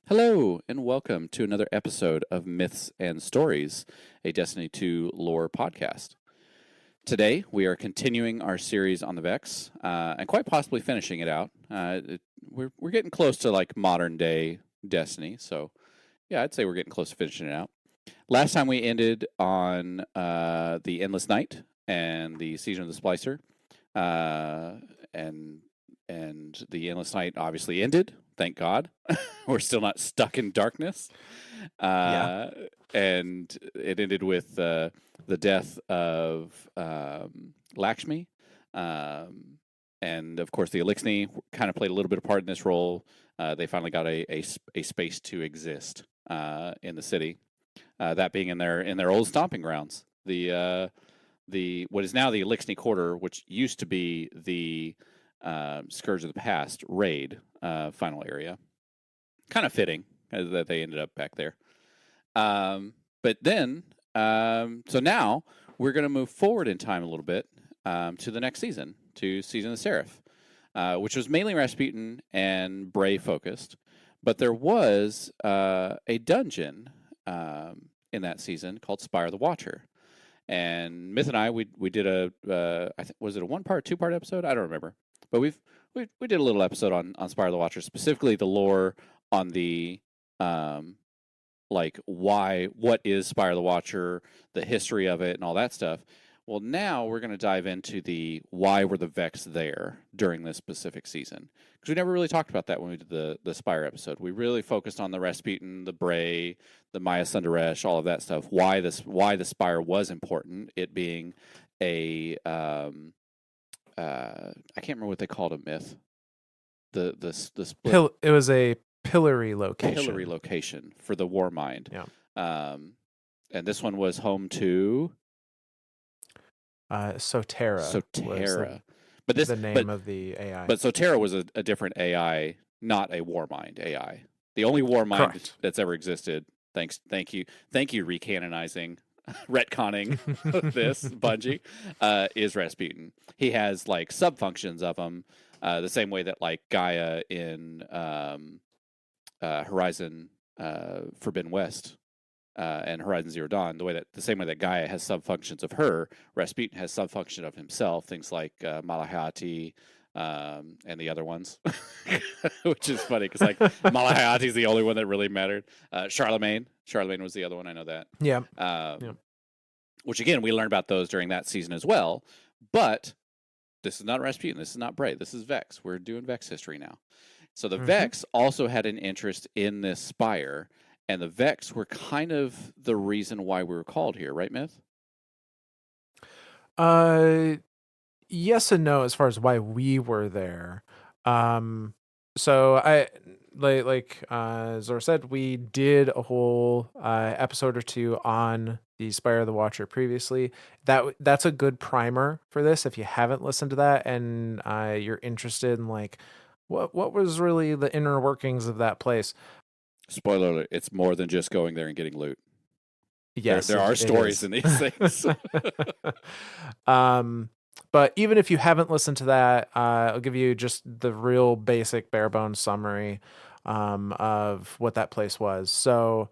Hello, and welcome to another episode of Myths and Stories, a Destiny 2 lore podcast. Today, we are continuing our series on the Vex, and quite possibly finishing it out. We're getting close to like modern day Destiny, so yeah, I'd say we're getting close to finishing it out. Last time we ended on the Endless Night and the Season of the Splicer, and the Endless Night obviously ended. Thank God. We're still not stuck in darkness. Yeah. And it ended with the death of Lakshmi. And of course, the Elixni kind of played a little bit of part in this role. They finally got a space to exist in the city. That being in their old stomping grounds. The what is now the Elixni Quarter, which used to be the Scourge of the Past raid final area. Kind of fitting that they ended up back there. But then, so now we're going to move forward in time a little bit to the next season, to Season of the Seraph, which was mainly Rasputin and Bray focused. But there was a dungeon in that season called Spire the Watcher. And Myth and I, we did I think, was it a 1-part, 2-part episode? I don't remember. But we did a little episode on Spire the Watcher, specifically the lore on the like what is Spire the Watcher, the history of it, and all that stuff. Well, now we're going to dive into the why were the Vex there during this specific season, because we never really talked about that when we did the Spire episode. We really focused on the Rasputin, the Bray, the Maya Sundaresh, all of that stuff. Why the Spire was important, it being a I can't remember what they called a myth. The split. It was a pillory location. Pillory location for the Warmind. Yeah. And this one was home to Sotera. Sotera. But the name of the AI. But Sotera was a different AI, not a Warmind AI. The only Warmind that's ever existed. Thank you, recanonizing, retconning this Bungie, is Rasputin. He has like sub functions of him, the same way that like Gaia in Horizon Forbidden West and Horizon Zero Dawn, the same way that Gaia has sub functions of her, Rasputin has sub function of himself. Things like Malahati. And the other ones, which is funny because like Malahati is the only one that really mattered. Charlemagne was the other one. I know that. Yeah. Which again, we learned about those during that season as well. But this is not Rasputin. This is not Bray. This is Vex. We're doing Vex history now. So the Vex also had an interest in this Spire, and the Vex were kind of the reason why we were called here, right, Myth? Yes and no as far as why we were there. So I like Zor said, we did a whole episode or two on the Spire of the Watcher previously. That's a good primer for this if you haven't listened to that and you're interested in like what was really the inner workings of that place. Spoiler alert, it's more than just going there and getting loot. Yes, there are stories in these things. But even if you haven't listened to that, I'll give you just the real basic bare bones summary of what that place was. So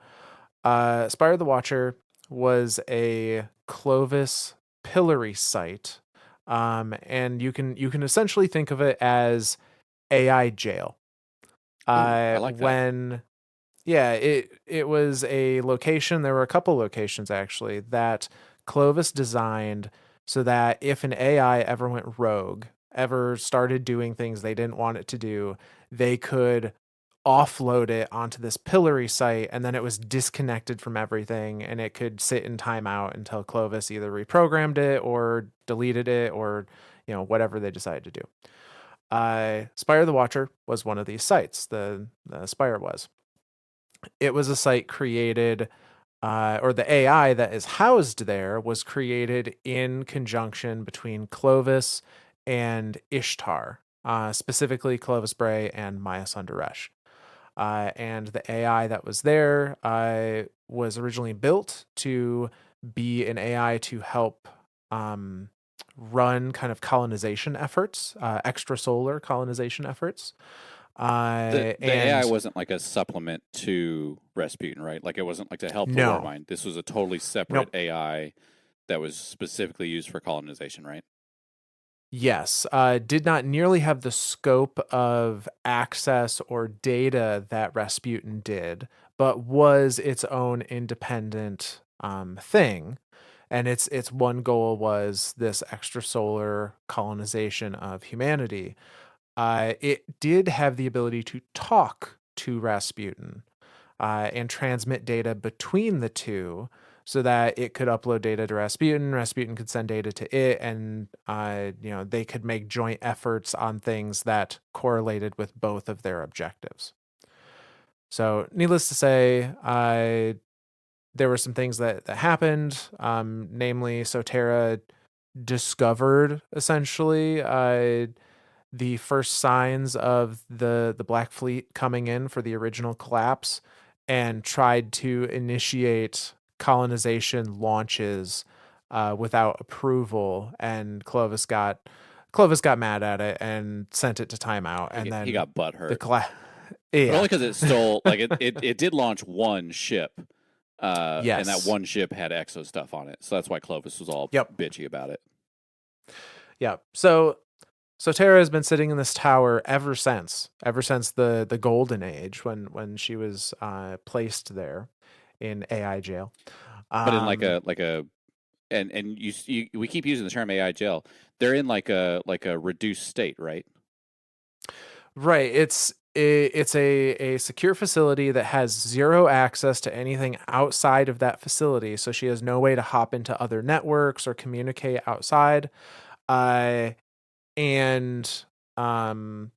Spire of the Watcher was a Clovis pillory site. And you can essentially think of it as AI jail. I like that. It was a location. There were a couple locations actually that Clovis designed so that if an AI ever went rogue, ever started doing things they didn't want it to do, they could offload it onto this pillory site, and then it was disconnected from everything, and it could sit in timeout until Clovis either reprogrammed it or deleted it or whatever they decided to do. Spire the Watcher was one of these sites. The Spire was. It was a site created, or the AI that is housed there was created in conjunction between Clovis and Ishtar, specifically Clovis Bray and Maya Sundaresh. And the AI that was there was originally built to be an AI to help run kind of colonization efforts, extrasolar colonization efforts. The AI And wasn't like a supplement to Rasputin, right? Like it wasn't like to help the no, Warmind. This was a totally separate nope. AI that was specifically used for colonization, right? Yes, did not nearly have the scope of access or data that Rasputin did, but was its own independent thing. And its one goal was this extrasolar colonization of humanity. It did have the ability to talk to Rasputin and transmit data between the two so that it could upload data to Rasputin. Rasputin could send data to it, and they could make joint efforts on things that correlated with both of their objectives. So, needless to say, there were some things that happened. Namely, Sotera discovered essentially the first signs of the Black Fleet coming in for the original collapse, and tried to initiate colonization launches without approval. And Clovis got mad at it and sent it to timeout. And He then got butt the hurt, but yeah, only because it stole. Like it did launch one ship, and that yes, one ship had Exo stuff on it, so that's why Clovis was all yep, bitchy about it. yep. So Tara has been sitting in this tower ever since the golden age, when she was placed there in AI jail. But in like Um, a and we keep using the term AI jail. They're in like a reduced state, right? right. It's a secure facility that has zero access to anything outside of that facility. So she has no way to hop into other networks or communicate outside. Uh, and um,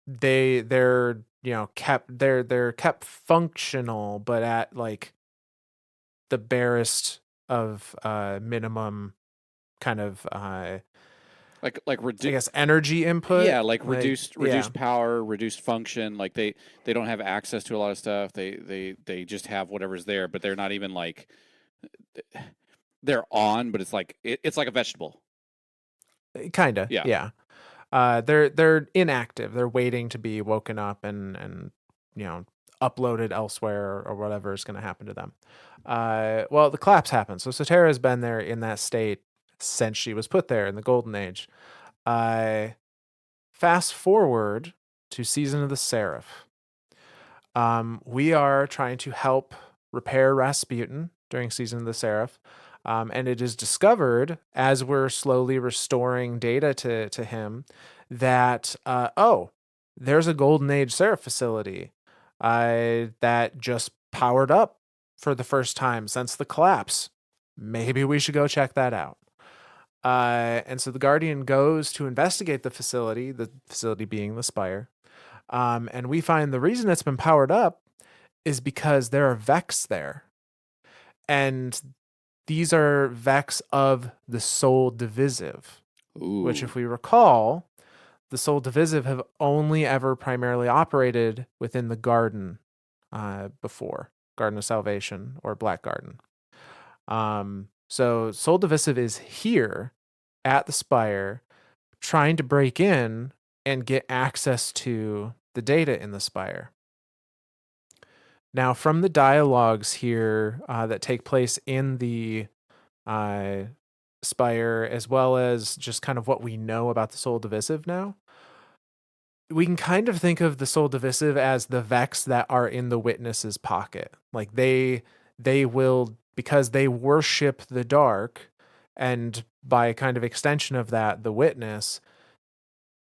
they're they're kept functional, but at like the barest of minimum kind of Like I guess energy input. yeah, like Like yeah, reduced power, reduced function. Like they don't have access to a lot of stuff. They just have whatever's there, but they're not even like they're on, but it's like it's like a vegetable. kind of Yeah. yeah. They're inactive. They're waiting to be woken up and you know uploaded elsewhere, or whatever is going to happen to them. Well, the collapse happened. So Sotera has been there in that state since she was put there in the Golden Age. Uh, Fast forward to Season of the Seraph. We are trying to help repair Rasputin during Season of the Seraph. And it is discovered as we're slowly restoring data to him that, there's a Golden Age Seraph facility that just powered up for the first time since the collapse. Maybe we should go check that out. And so the Guardian goes to investigate the facility being the Spire. And we find the reason it's been powered up is because there are Vex there. And these are Vex of the Soul Divisive, which, Ooh. if we recall, the Soul Divisive have only ever primarily operated within the Garden before Garden of Salvation or Black Garden. So Soul Divisive is here at the Spire trying to break in and get access to the data in the Spire. Now, from the dialogues here that take place in the uh, Spire, as well as just kind of what we know about the Soul Divisive now, we can kind of think of the Soul Divisive as the Vex that are in the Witness's pocket. Like they will, because they worship the dark, and by kind of extension of that, the Witness,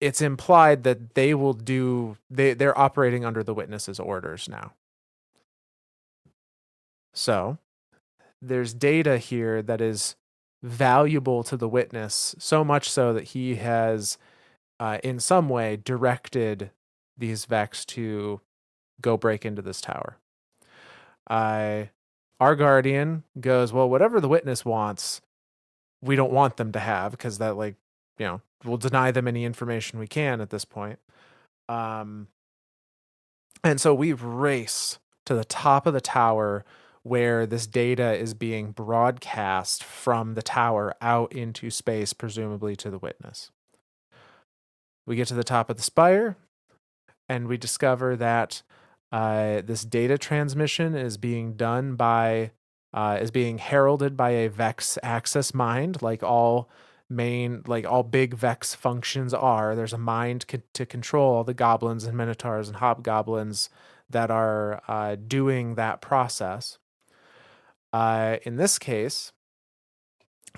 it's implied that they will do they're operating under the Witness's orders now. So there's data here that is valuable to the Witness, so much so that he has in some way directed these Vex to go break into this tower. Our Guardian goes, well, whatever the Witness wants, we don't want them to have, because that, like, we'll deny them any information we can at this point. And so we race to the top of the tower where this data is being broadcast from the tower out into space, presumably to the Witness. We get to the top of the Spire, and we discover that this data transmission is being done by is being heralded by a Vex access mind, like all big Vex functions are. There's a mind to control all the goblins and minotaurs and hobgoblins that are doing that process. In this case,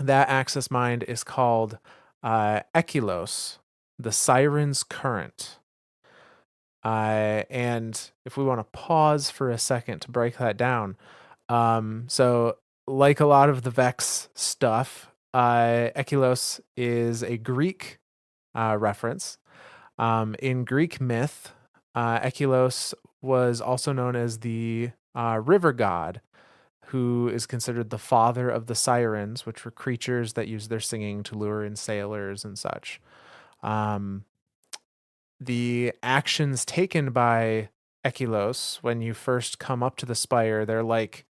that access mind is called Echilos, the Siren's Current. And if we want to pause for a second to break that down, so like a lot of the Vex stuff, Echilos is a Greek reference. In Greek myth, Echilos was also known as the river god, who is considered the father of the sirens, which were creatures that use their singing to lure in sailors and such. Um, the actions taken by Echilos when you first come up to the spire, they're like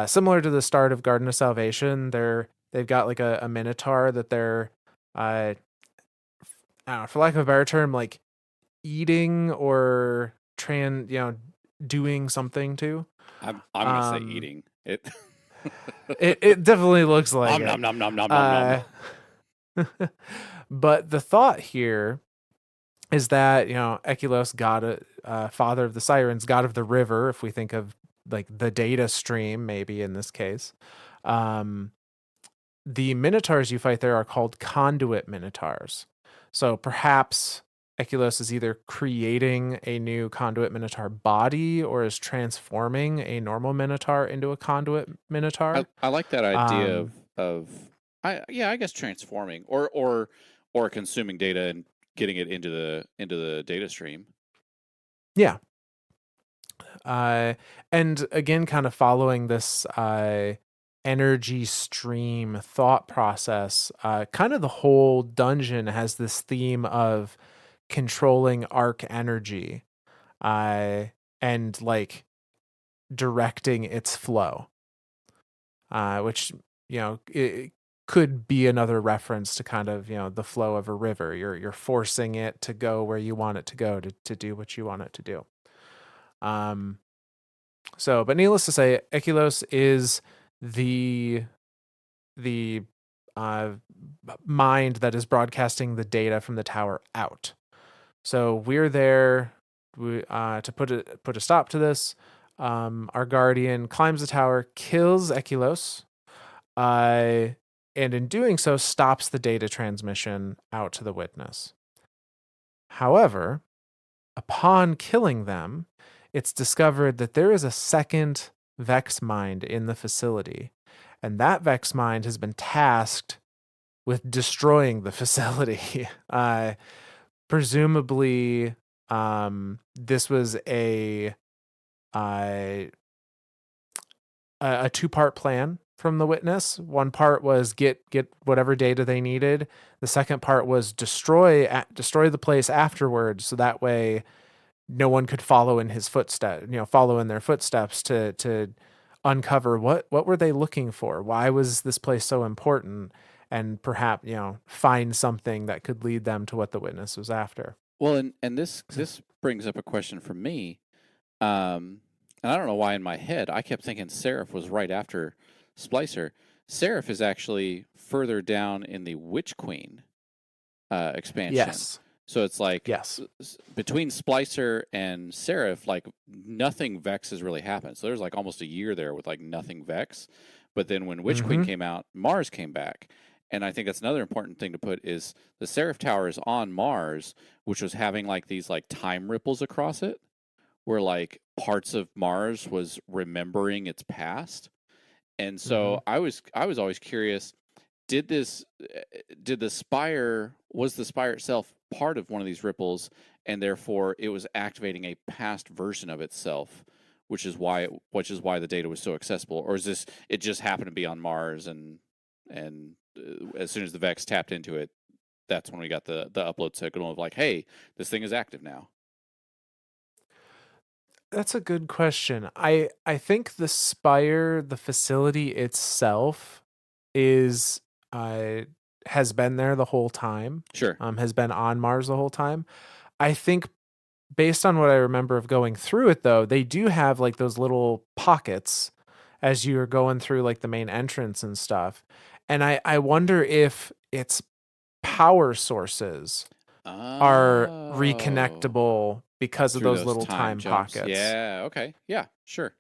similar to the start of Garden of Salvation. They've got like a minotaur that they're I don't know, for lack of a better term, like eating or doing something to. I'm gonna say Um, eating it. it definitely looks like Om it. nom nom nom nom nom nom. Uh, but the thought here is that Echilos, god, father of the sirens, god of the river. If we think of like the data stream, maybe in this case, um, the minotaurs you fight there are called conduit minotaurs. So perhaps Echilos is either creating a new conduit minotaur body or is transforming a normal minotaur into a conduit minotaur. I like that idea Um, of I guess transforming or consuming data and getting it into the data stream. yeah. And again, kind of following this energy stream thought process, kind of the whole dungeon has this theme of controlling arc energy uh, and like directing its flow, which, it could be another reference to kind of, the flow of a river. You're forcing it to go where you want it to go to do what you want it to do. Um, but needless to say, Echilos is the the uh, mind that is broadcasting the data from the tower out. So we're there to put a stop to this. Our guardian climbs the tower, kills Echilos, and in doing so, stops the data transmission out to the witness. However, upon killing them, it's discovered that there is a second Vex mind in the facility, and that Vex mind has been tasked with destroying the facility. Presumably, this was uh, a two-part plan from the witness. One part was get whatever data they needed. The second part was destroy the place afterwards, so that way no one could follow in his footsteps. Follow in their footsteps to uncover what were they looking for. Why was this place so important? And perhaps find something that could lead them to what the witness was after. Well, and this brings up a question for me. And I don't know why in my head I kept thinking Seraph was right after Splicer. Seraph is actually further down in the Witch Queen expansion. Yes. So it's like Yes. Between Splicer and Seraph, like nothing Vex has really happened. So there's like almost a year there with like nothing Vex. But then when Witch Queen came out, Mars came back. And I think that's another important thing to put is the Seraph Tower is on Mars, which was having like these like time ripples across it, where like parts of Mars was remembering its past. And so I was always curious, did the Spire, was the Spire itself part of one of these ripples, and therefore it was activating a past version of itself, which is why the data was so accessible, or is this it just happened to be on Mars and as soon as the Vex tapped into it, that's when we got the upload signal of like, hey, this thing is active now. That's a good question. I think the Spire, the facility itself, is has been there the whole time. Sure. Has been on Mars the whole time. I think based on what I remember of going through it, though, they do have like those little pockets as you're going through like the main entrance and stuff. And I wonder if its power sources are Oh, reconnectable because of through those those little time time jumps. pockets. Yeah. Okay. Yeah. Sure.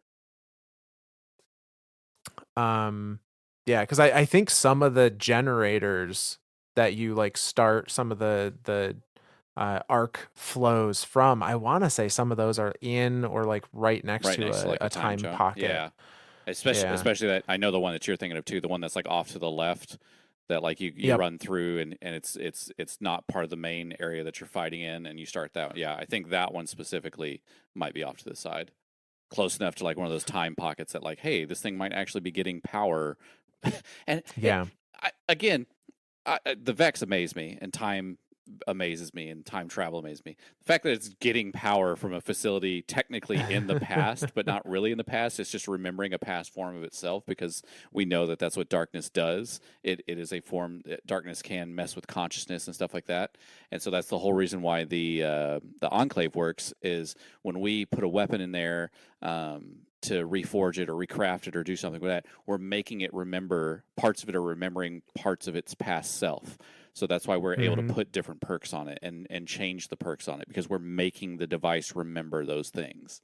Um, yeah, because I think some of the generators that you like start some of the arc flows from, I want to say some of those are in or like right next Right to next to like a a time time jump. pocket. Yeah. Especially Yeah. especially that I know the one that you're thinking of too, the one that's like off to the left that like you Yep. run through and it's not part of the main area that you're fighting in and you start that. Yeah, I think that one specifically might be off to the side. Close enough to like one of those time pockets that like, hey, this thing might actually be getting power. and it Yeah. again, the Vex amaze me, and time amazes me, and time travel amazes me. The fact that it's getting power from a facility technically in the past, but not really in the past, it's just remembering a past form of itself because we know that that's what darkness does. It is a form that darkness can mess with consciousness and stuff like that, and so that's the whole reason why the Enclave works is when we put a weapon in there. To reforge it or recraft it or do something with that, we're making it remember parts of it, or remembering parts of its past self. So that's why we're able to hmm put different perks on it and change the perks on it because we're making the device remember those things.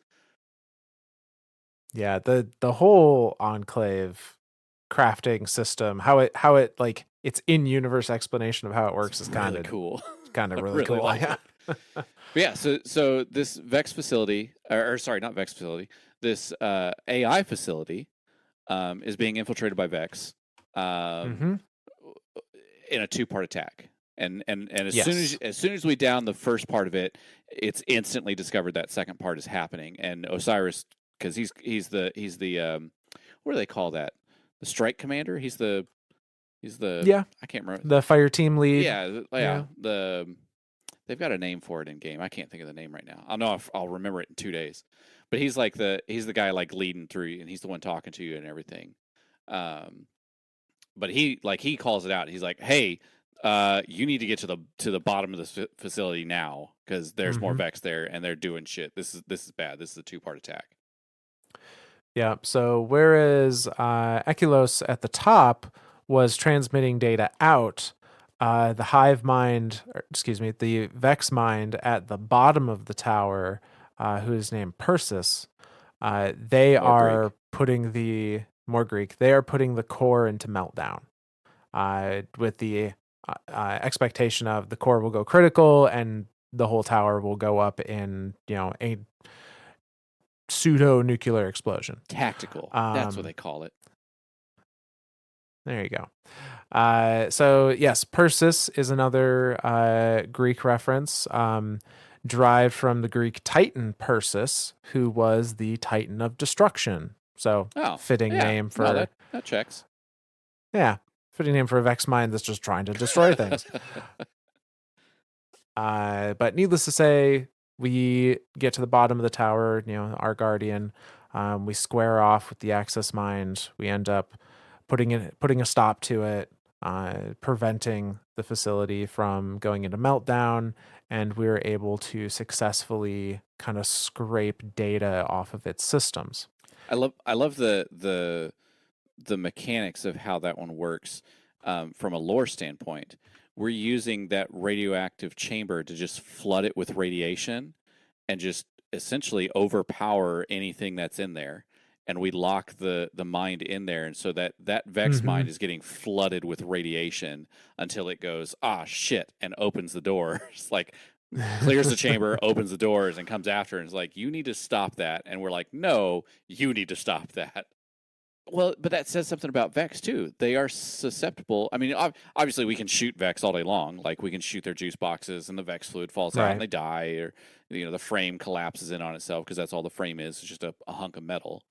Yeah, the whole Enclave crafting system, how it like its in-universe explanation of how it It's works is really cool. kind of I really really cool. like Yeah. it. But yeah, so this Vex facility, or sorry, not Vex facility, this AI facility is being infiltrated by Vex. Um, hmm in a two-part attack. And Yes. as soon as we down the first part of it, it's instantly discovered that second part is happening. And Osiris, because he's the what do they call that? The strike commander. He's the Yeah. I can't remember. The fire team lead. Yeah. Yeah. They've got a name for it in game. I can't think of the name right now. I'll know if I'll remember it in 2 days. But he's the guy like leading through, and he's the one talking to you and everything. Um, but he calls it out. He's like, "Hey, you need to get to the bottom of this facility now because there's more hmm Vex there and they're doing shit. This is bad. This is a two-part attack." Yeah. So whereas Echilos at the top was transmitting data out, the hive mind, or, excuse me, the Vex mind at the bottom of the tower, who is named Persis, they More are Greek. putting the more Greek. They are putting the core into meltdown, with the expectation of the core will go critical and the whole tower will go up in a pseudo nuclear explosion. Tactical. That's what Um, they call it. there you go. So yes, Persis is another Greek reference, derived from the Greek Titan Persis, who was the Titan of Destruction. So Oh, fitting yeah. name No, for that checks. yeah, fitting name for a Vex mind that's just trying to destroy things. But needless to say, we get to the bottom of the tower, our guardian. We square off with the access mind. We end up putting a stop to it, preventing the facility from going into meltdown, and we were able to successfully kind of scrape data off of its systems. I love the mechanics of how that one works from a lore standpoint. We're using that radioactive chamber to just flood it with radiation and just essentially overpower anything that's in there. And we lock the mind in there, and so that Vex hmm mind is getting flooded with radiation until it goes shit and opens the door. It's like clears the chamber, opens the doors, and comes after, and is like, you need to stop that. And we're like, no, you need to stop that. Well, but that says something about Vex too. They are susceptible. I mean, obviously we can shoot Vex all day long. Like we can shoot their juice boxes, and the Vex fluid falls out, and right. they die, or the frame collapses in on itself because that's all the frame is. It's just a hunk of metal.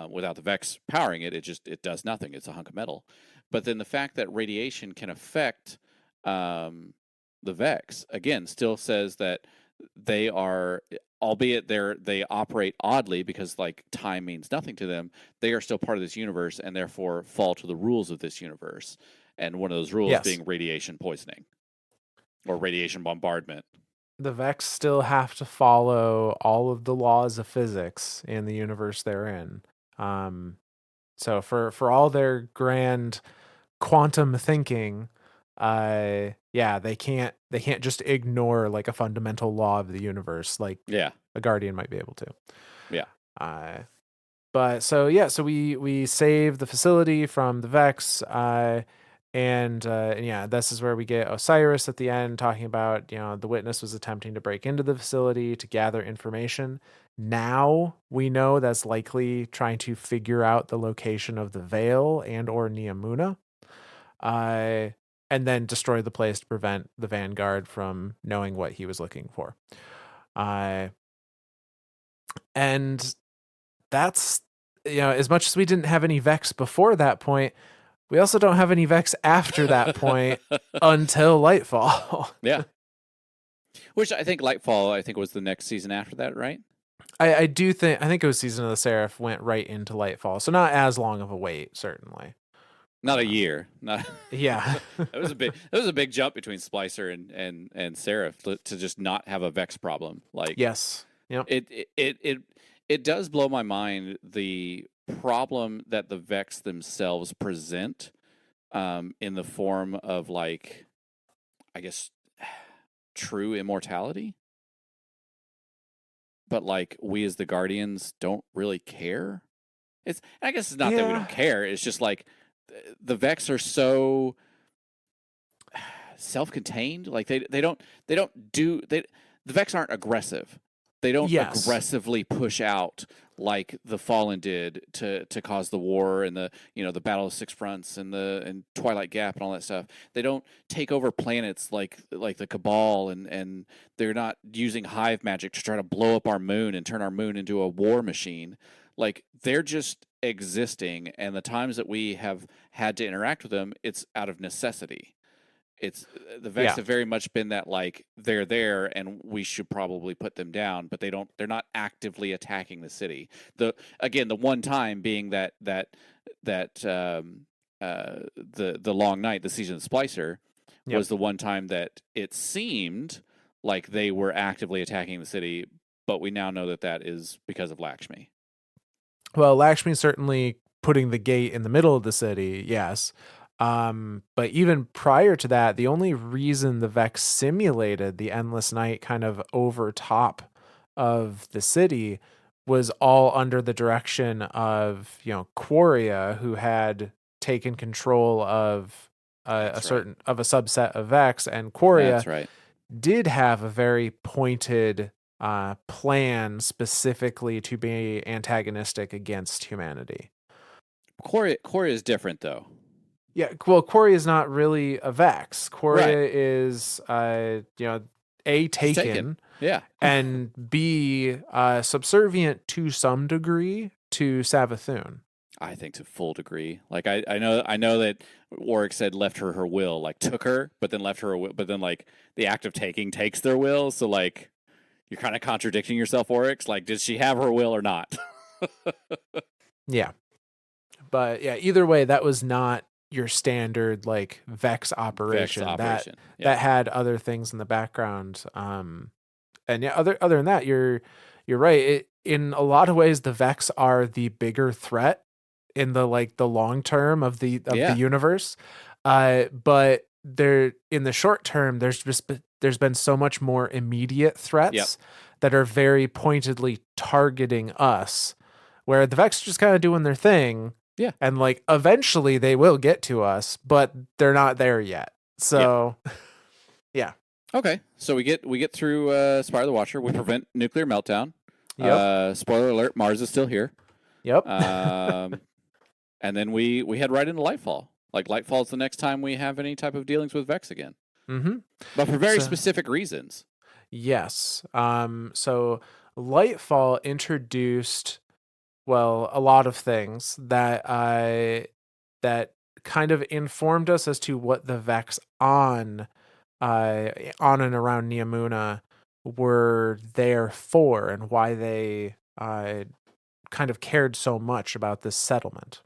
Without the Vex powering it, it does nothing. It's a hunk of metal. But then the fact that radiation can affect um, the Vex again still says that they are, albeit they operate oddly because like time means nothing to them, they are still part of this universe and therefore fall to the rules of this universe. And one of those rules Yes. being radiation poisoning or radiation bombardment. the Vex still have to follow all of the laws of physics in the universe they're in. Um, so for all their grand quantum thinking, yeah, they can't just ignore like a fundamental law of the universe like Yeah. a Guardian might be able to. Yeah. Uh, but so yeah, so we save the facility from the Vex, and yeah, this is where we get Osiris at the end talking about, the witness was attempting to break into the facility to gather information. Now we know that's likely trying to figure out the location of the Veil and or Neomuna, uh, and then destroy the place to prevent the Vanguard from knowing what he was looking for. Uh, and that's, as much as we didn't have any Vex before that point, we also don't have any Vex after that point until Lightfall. Yeah. Which I think Lightfall was the next season after that, right? I think it was Season of the Seraph went right into Lightfall, so not as long of a wait, certainly. Not a year. Not Yeah. That was a big jump between Splicer and Seraph to just not have a Vex problem. Like Yes. Yep. it does blow my mind the problem that the Vex themselves present in the form of, like, I guess, true immortality. But like we as the Guardians don't really care. I guess it's not that we don't care. It's just like the Vex are so self-contained. Like the Vex aren't aggressive. They don't aggressively push out like the Fallen did to cause the war and the Battle of Six Fronts and Twilight Gap and all that stuff. They don't take over planets like the Cabal, and they're not using hive magic to try to blow up our moon and turn our moon into a war machine. Like, they're just existing, and the times that we have had to interact with them, it's out of necessity. It's the Vex have very much been that, like, they're there and we should probably put them down, but they're not actively attacking the city. The one time being that the Long Night, the season of Splicer, was the one time that it seemed like they were actively attacking the city, but we now know that is because of Lakshmi. Well, Lakshmi certainly putting the gate in the middle of the city, yes. But even prior to that, the only reason the Vex simulated the endless night kind of over top of the city was all under the direction of, Quoria, who had taken control of a subset of Vex, and Quoria did have a very pointed plan specifically to be antagonistic against humanity. Quoria is different, though. Yeah, well, Quoria is not really a Vex. Quoria is, A, taken, yeah, and B, subservient to some degree to Savathun. I think to full degree. Like, I know that Warwick said left her will, like took her, but then left her a will, but then like the act of taking takes their will. So like you're kind of contradicting yourself, Oryx. Like, did she have her will or not? Yeah, but yeah, either way, that was not your standard like Vex operation. That had other things in the background. And yeah, other than that, you're right. In a lot of ways, the Vex are the bigger threat in the long term of the universe. But they're in the short term, there's been so much more immediate threats that are very pointedly targeting us, where the Vex are just kind of doing their thing. Yeah. And like eventually they will get to us, but they're not there yet. So yeah. Okay. So we get through Spire the Watcher. We prevent nuclear meltdown. Yep. Spoiler alert, Mars is still here. Yep. And then we head right into Lightfall. Like, Lightfall is the next time we have any type of dealings with Vex again. Mm-hmm. But for very specific reasons. Yes. So Lightfall introduced, well, a lot of things that kind of informed us as to what the Vex on and around Neomuna were there for, and why they kind of cared so much about this settlement.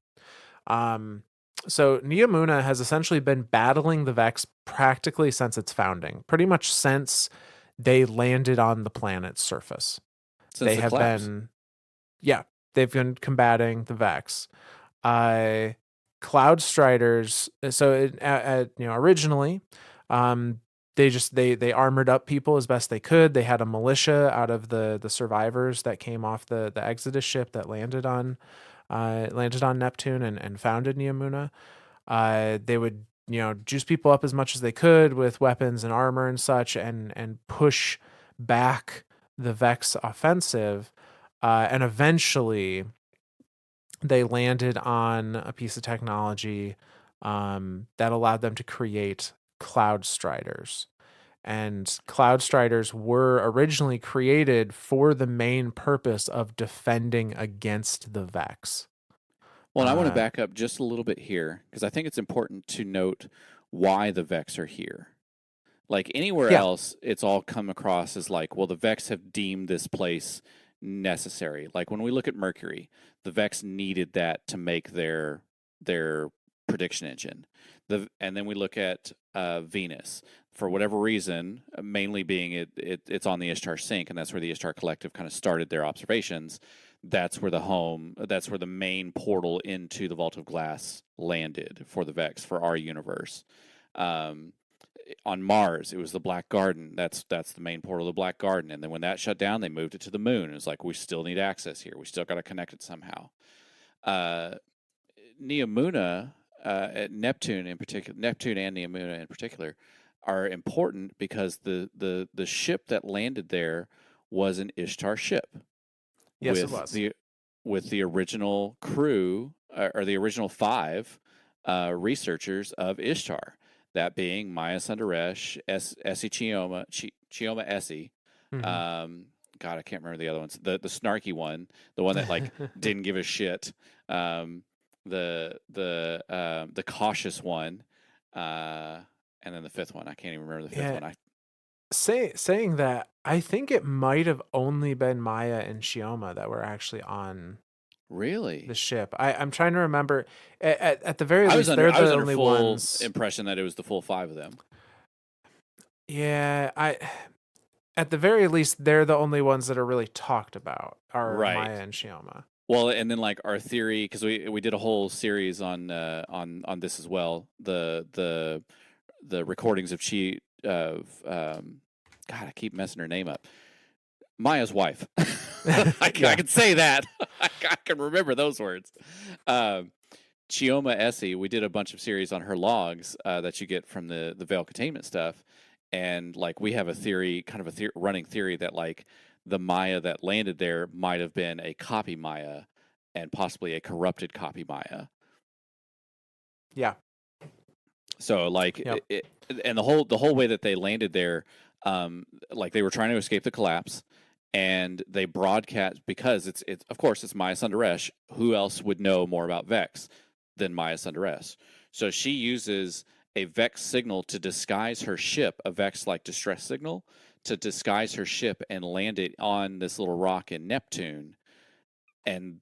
So Neomuna has essentially been battling the Vex practically since its founding, pretty much since they landed on the planet's surface. Since They the have collapse. been, yeah, they've been combating the Vex. Uh, Cloud Striders. So originally, um, they armored up people as best they could. They had a militia out of the survivors that came off the Exodus ship that landed on Neptune and founded Neomuna. They would juice people up as much as they could with weapons and armor and such, and push back the Vex offensive. And eventually, they landed on a piece of technology that allowed them to create Cloud Striders. And Cloud Striders were originally created for the main purpose of defending against the Vex. Well, and I want to back up just a little bit here because I think it's important to note why the Vex are here. Like anywhere else, it's all come across as like, well, the Vex have deemed this place necessary. Like when we look at Mercury, the Vex needed that to make their prediction engine. And then we look at Venus. For whatever reason, mainly being it's on the Ishtar Sink, and that's where the Ishtar Collective kind of started their observations. That's where that's where the main portal into the Vault of Glass landed for the Vex, for our universe. On Mars, it was the Black Garden. That's the main portal of the Black Garden. And then when that shut down, they moved it to the moon. It was like, we still need access here. We still got to connect it somehow. Neomuna, Neptune in particular, Neptune and Neomuna in particular, are important because the ship that landed there was an Ishtar ship. Yes, it was. With the original crew, or the original 5 researchers of Ishtar. That being Maya Sundaresh, Essie Chioma Essie. Mm-hmm. God, I can't remember the other ones. The snarky one, the one that like didn't give a shit. The cautious one, and then the 5th one. I can't even remember the 5th one. Saying that, I think it might have only been Maya and Shioma that were actually on the ship. I'm trying to remember. At the very least, they're the only ones. Impression that it was the full 5 of them. Yeah, at the very least, they're the only ones that are really talked about, are Maya and Shioma. Well, and then like our theory, because we did a whole series on this as well. The recordings of God, I keep messing her name up. Maya's wife. I can say that. I can remember those words. Chioma Essie, we did a bunch of series on her logs that you get from the Veil containment stuff. And like we have a theory, kind of a running theory that like the Maya that landed there might have been a copy Maya and possibly a corrupted copy Maya. Yeah. So like, and the whole way that they landed there, like they were trying to escape the collapse, and they broadcast, because it's of course it's Maya Sundaresh. Who else would know more about Vex than Maya Sundaresh? So she uses a Vex signal to disguise her ship, a Vex-like distress signal, to disguise her ship and land it on this little rock in Neptune. And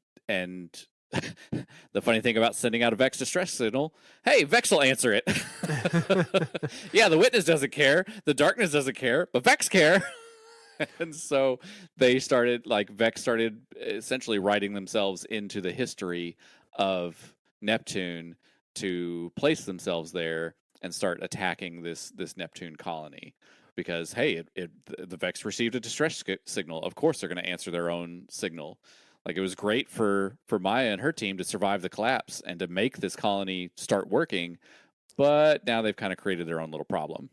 the funny thing about sending out a Vex distress signal, hey, Vex will answer it. Yeah, the witness doesn't care, the darkness doesn't care, but Vex care. And so Vex started essentially writing themselves into the history of Neptune to place themselves there and start attacking this Neptune colony. Because hey, the Vex received a distress signal. Of course, they're going to answer their own signal. Like it was great for Maya and her team to survive the collapse and to make this colony start working, but now they've kind of created their own little problem.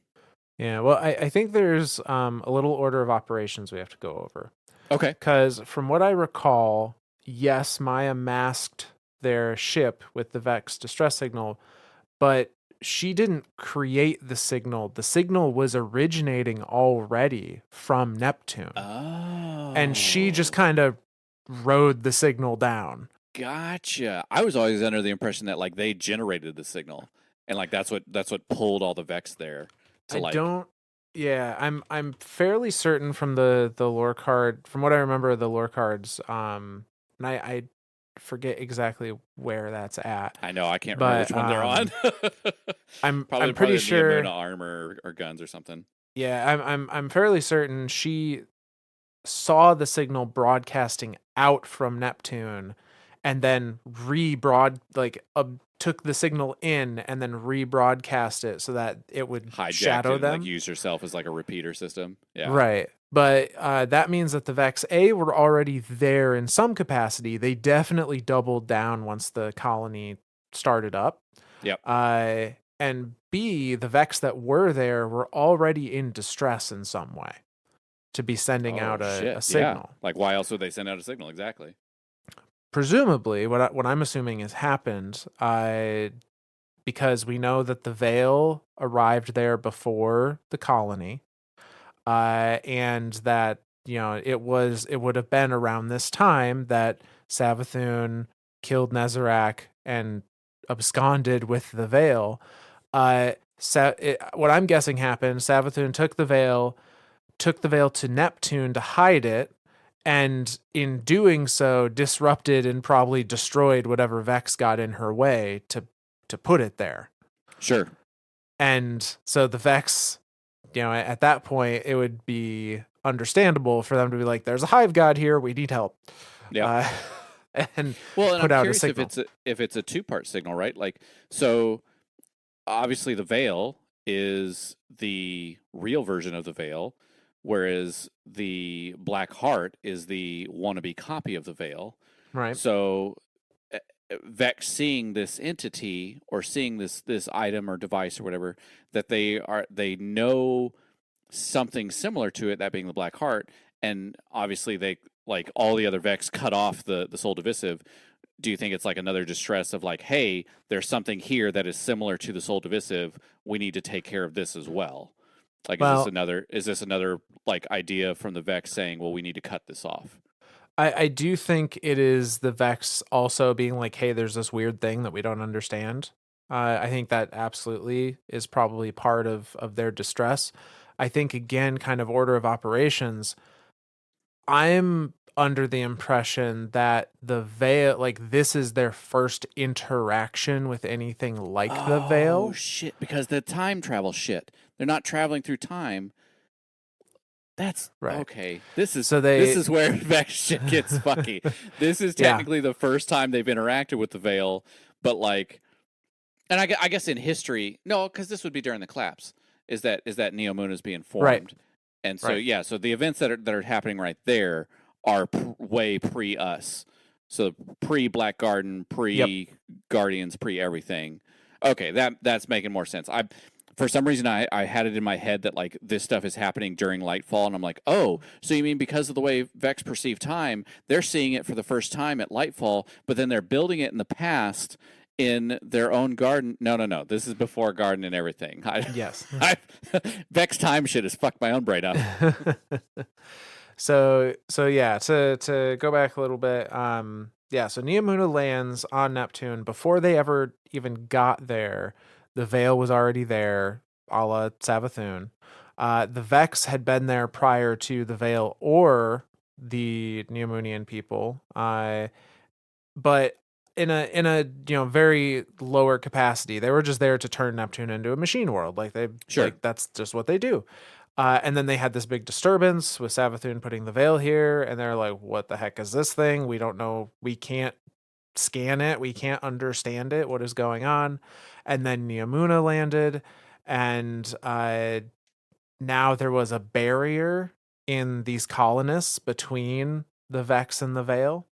Yeah, well, I think there's a little order of operations we have to go over. Okay. Because from what I recall, yes, Maya masked their ship with the Vex distress signal, but she didn't create the signal. The signal was originating already from Neptune. Oh. And she just kind of rode the signal down. Gotcha. I was always under the impression that like they generated the signal, and like that's what pulled all the Vex there. I'm fairly certain from the lore card, from what I remember of the lore cards, and I forget exactly where that's at. I know, I can't remember which one they're on. I'm pretty sure Neomuna armor or guns or something. Yeah, I'm fairly certain she saw the signal broadcasting out from Neptune and then took the signal in and then rebroadcast it so that it would Hijacked shadow it and like them. used herself as like a repeater system. Yeah. Right. But that means that the Vex A were already there in some capacity. They definitely doubled down once the colony started up. Yep. And B, the Vex that were there were already in distress in some way to be sending Oh out a shit. Yeah. signal. Like why else would they send out a signal? Exactly. Presumably, what I'm assuming has happened, because we know that the Veil arrived there before the colony, and that it would have been around this time that Savathun killed Nezarec and absconded with the Veil. What I'm guessing happened: Savathun took the Veil to Neptune to hide it, and in doing so, disrupted and probably destroyed whatever Vex got in her way to put it there. Sure. And so the Vex, at that point, it would be understandable for them to be like, "There's a hive god here. We need help." Yeah. And Well, and put I'm out a curious signal. if it's a two-part signal, right? Like, so obviously the veil is the real version of the veil, whereas the black heart is the wannabe copy of the veil. Right. So Vex seeing this entity or seeing this item or device or whatever that they know something similar to it, that being the black heart, and obviously they like all the other Vex cut off the soul divisive. Do you think it's like another distress of like, hey, there's something here that is similar to the soul divisive, we need to take care of this as well? Like, Well, is this another like idea from the Vex saying, well, we need to cut this off? I do think it is the Vex also being like, "Hey, there's this weird thing that we don't understand." I think that absolutely is probably part of their distress. I think again, kind of order of operations. I'm under the impression that the Veil, like this is their first interaction with anything like the Oh Veil. shit! Because the time travel shit, they're not traveling through time. That's Right. okay. So This they, is where Vex shit gets fucky. This is yeah, technically the first time they've interacted with the Veil, but like, and I guess in history, no, because this would be during the collapse. Is that Neomuna is being right, formed, and so right. yeah, so the events that are happening right there are way pre us. So pre Black Garden, Yep. pre Guardians, pre everything. Okay, that's making more sense. I for some reason I had it in my head that like this stuff is happening during Lightfall, and I'm like, oh, so you mean because of the way Vex perceive time, they're seeing it for the first time at Lightfall, but then they're building it in the past in their own garden. No, no, no. This is before garden and everything. Yes. I Vex time shit has fucked my own brain up. So yeah, to go back a little bit, yeah, so Neomuna lands on Neptune. Before they ever even got there, the Veil was already there, a la Savathun. The Vex had been there prior to the Veil or the Neomunian people. But in a very lower capacity. They were just there to turn Neptune into a machine world. Sure. That's just what they do. And then they had this big disturbance with Savathun putting the veil here, and they're like, "What the heck is this thing? We don't know. We can't scan it. We can't understand it. What is going on?" And then Neomuna landed, and now there was a barrier in these colonists between the Vex and the Veil,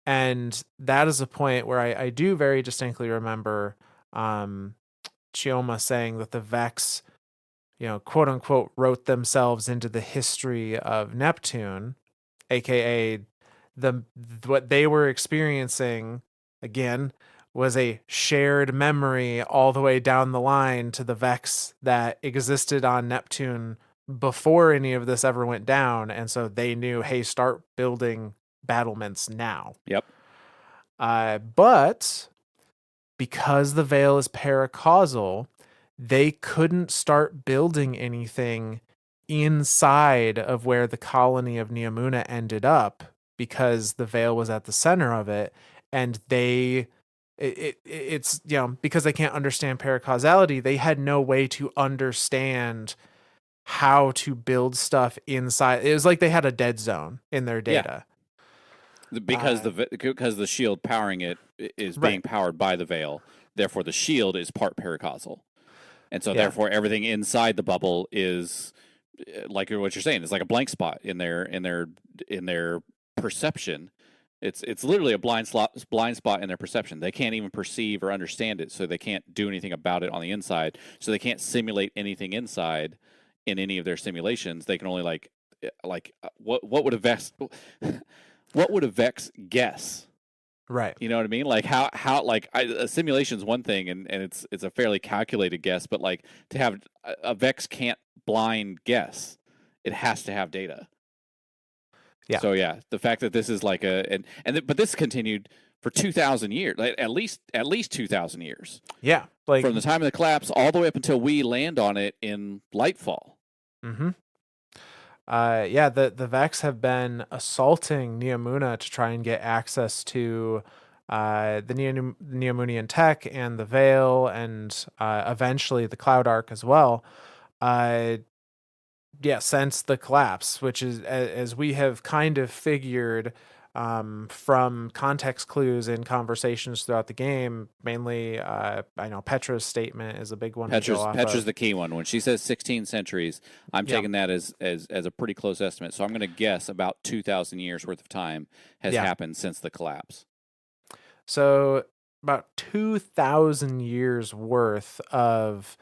and that is a point where I do very distinctly remember um, Chioma saying that the Vex, quote unquote, wrote themselves into the history of Neptune, aka the what they were experiencing again was a shared memory all the way down the line to the Vex that existed on Neptune before any of this ever went down, and so they knew, hey, start building battlements now. Yep. But because the veil is paracausal, they couldn't start building anything inside of where the colony of Neomuna ended up because the veil was at the center of it, and it's because they can't understand paracausality, they had no way to understand how to build stuff inside. It was like they had a dead zone in their Yeah, data. because the shield powering it is being Right. powered by the veil. Therefore, the shield is part paracausal, and so Yeah. therefore everything inside the bubble is like what you're saying. It's like a blank spot in their perception. It's literally a blind spot in their perception. They can't even perceive or understand it, so they can't do anything about it on the inside. So they can't simulate anything inside in any of their simulations. They can only what would a Vex what would a Vex guess? Right. You know what I mean? Like a simulation is one thing, and it's a fairly calculated guess, but like to have a Vex can't blind guess. It has to have data. Yeah. So yeah, the fact that this is like but this continued for 2,000 years, like at least 2,000 years. Yeah. Like From the time of the collapse all the way up until we land on it in Lightfall. mm-hmm. Yeah, the Vex have been assaulting Neomuna to try and get access to the Neomunian tech and the Veil, and eventually the Cloud Arc as well. Uh, yeah, since the collapse, which is as we have kind of figured from context clues in conversations throughout the game. Mainly, I know Petra's statement is a big one to go off Petra's of. the key one. When she says 16 centuries, I'm Yeah, taking that as a pretty close estimate. So I'm going to guess about 2,000 years worth of time has yeah. happened since the collapse. So about 2,000 years worth of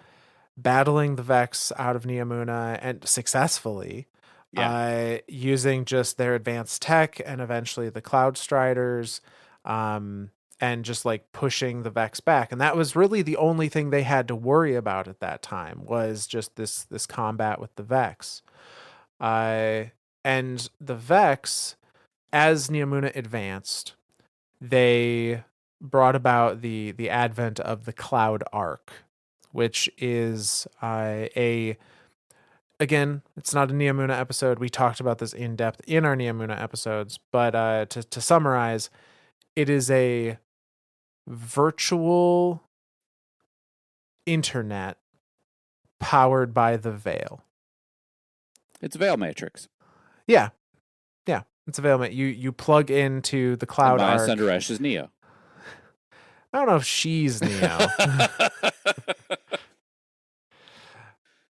battling the Vex out of Neomuna and successfully, Yeah. using just their advanced tech and eventually the Cloud Striders, and just like pushing the Vex back. And that was really the only thing they had to worry about at that time, was just this combat with the Vex. Uh, and the Vex, as Neomuna advanced, they brought about the advent of the Cloud Arc, which is a again, it's not a Neomuna episode. We talked about this in depth in our Neomuna episodes, but to summarize, it is a virtual internet powered by the Veil. It's Veil Matrix. Yeah, yeah, it's a Veil. You plug into the And Cloud Maya Arc. Sundaresh is Neo. I don't know if she's Neo.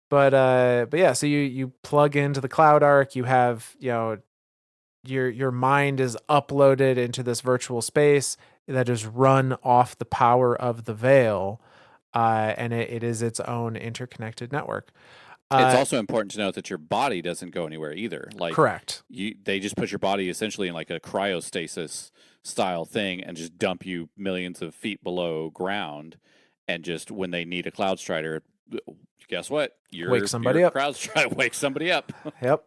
But yeah, so you plug into the Cloud Arc, you have, your mind is uploaded into this virtual space that is run off the power of the Veil, and it is its own interconnected network. It's also important to note that your body doesn't go anywhere either. Like Correct. they just put your body essentially in like a cryostasis style thing and just dump you millions of feet below ground. And just when they need a Cloud Strider, guess what? Wake somebody up. Cloud Strider wake somebody up. Yep.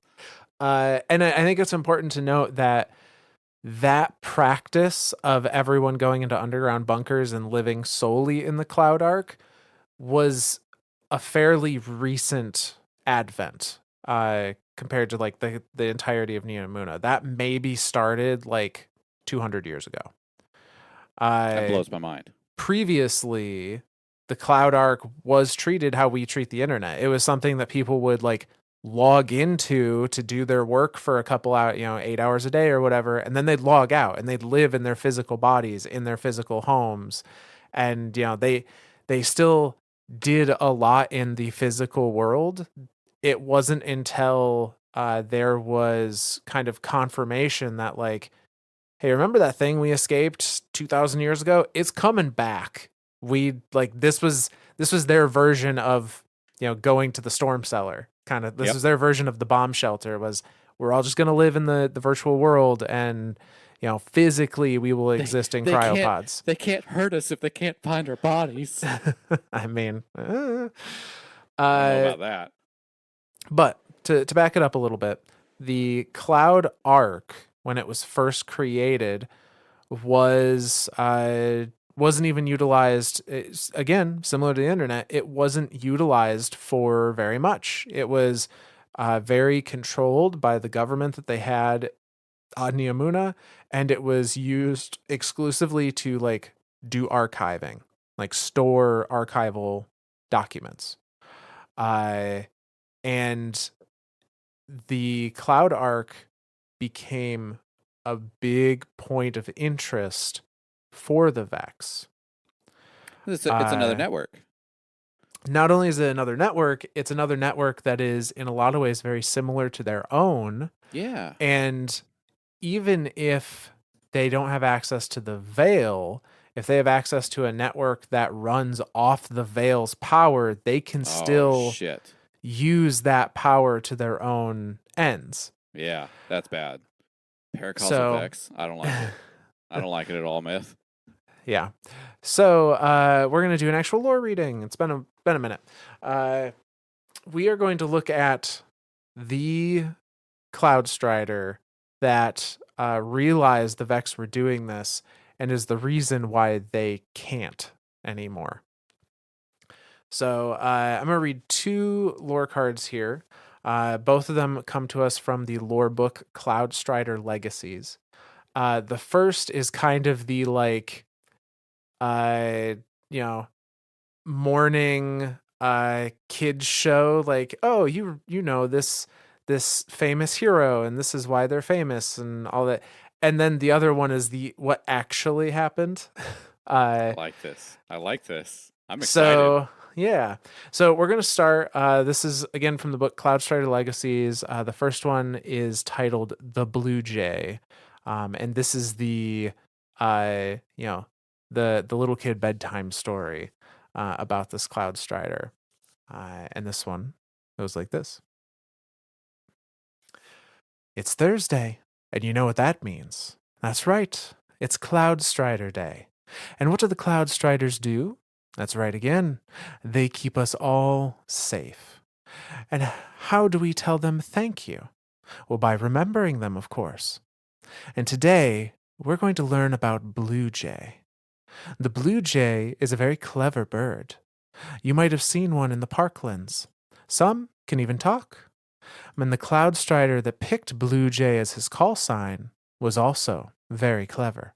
And I think it's important to note that practice of everyone going into underground bunkers and living solely in the Cloud Arc was a fairly recent advent, compared to like the entirety of Neomuna. That maybe started like 200 years ago. That blows my mind. Previously, the Cloud Arc was treated how we treat the internet. It was something that people would like log into to do their work for a couple out, 8 hours a day or whatever, and then they'd log out and they'd live in their physical bodies in their physical homes. And they still did a lot in the physical world. It wasn't until there was kind of confirmation that like, hey, remember that thing we escaped 2,000 years ago? It's coming back. We like this was their version of going to the storm cellar. Kind of this was their version of the bomb shelter. Was we're all just gonna live in the virtual world, and physically we will exist in cryopods. They can't hurt us if they can't find our bodies. I mean, I don't know about that. But to back it up a little bit, the Cloud Arc, when it was first created, wasn't even utilized. Again, similar to the internet, it wasn't utilized for very much. It was very controlled by the government that they had on Neomuna, and it was used exclusively to like do archiving, like store archival documents. And the Cloud Arc became a big point of interest for the Vex. It's another network. Not only is it another network, it's another network that is in a lot of ways very similar to their own. Yeah. And even if they don't have access to the Veil, if they have access to a network that runs off the Veil's power, they can still shit. use that power to their own ends. Yeah, that's bad. Paracausal So, Vex. I don't like it. I don't like it at all, Myth. yeah. So we're gonna do an actual lore reading. It's been a minute. We are going to look at the Cloud Strider that realized the Vex were doing this and is the reason why they can't anymore. So I'm going to read 2 lore cards here. Both of them come to us from the lore book Cloud Strider Legacies. The first is kind of the like, you know, morning kids show, like, oh, you know this famous hero and this is why they're famous and all that. And then the other one is the what actually happened. I like this. I'm excited. So yeah, so we're gonna start. This is again from the book Cloud Strider Legacies. The first one is titled "The Blue Jay," and this is the you know, the little kid bedtime story about this Cloud Strider. And this one goes like this. It's Thursday, and you know what that means. That's right, it's Cloud Strider Day. And what do the Cloud Striders do? That's right again. They keep us all safe. And how do we tell them thank you? Well, by remembering them, of course. And today, we're going to learn about Blue Jay. The blue jay is a very clever bird. You might have seen one in the parklands. Some can even talk. And the Cloud Strider that picked Blue Jay as his call sign was also very clever.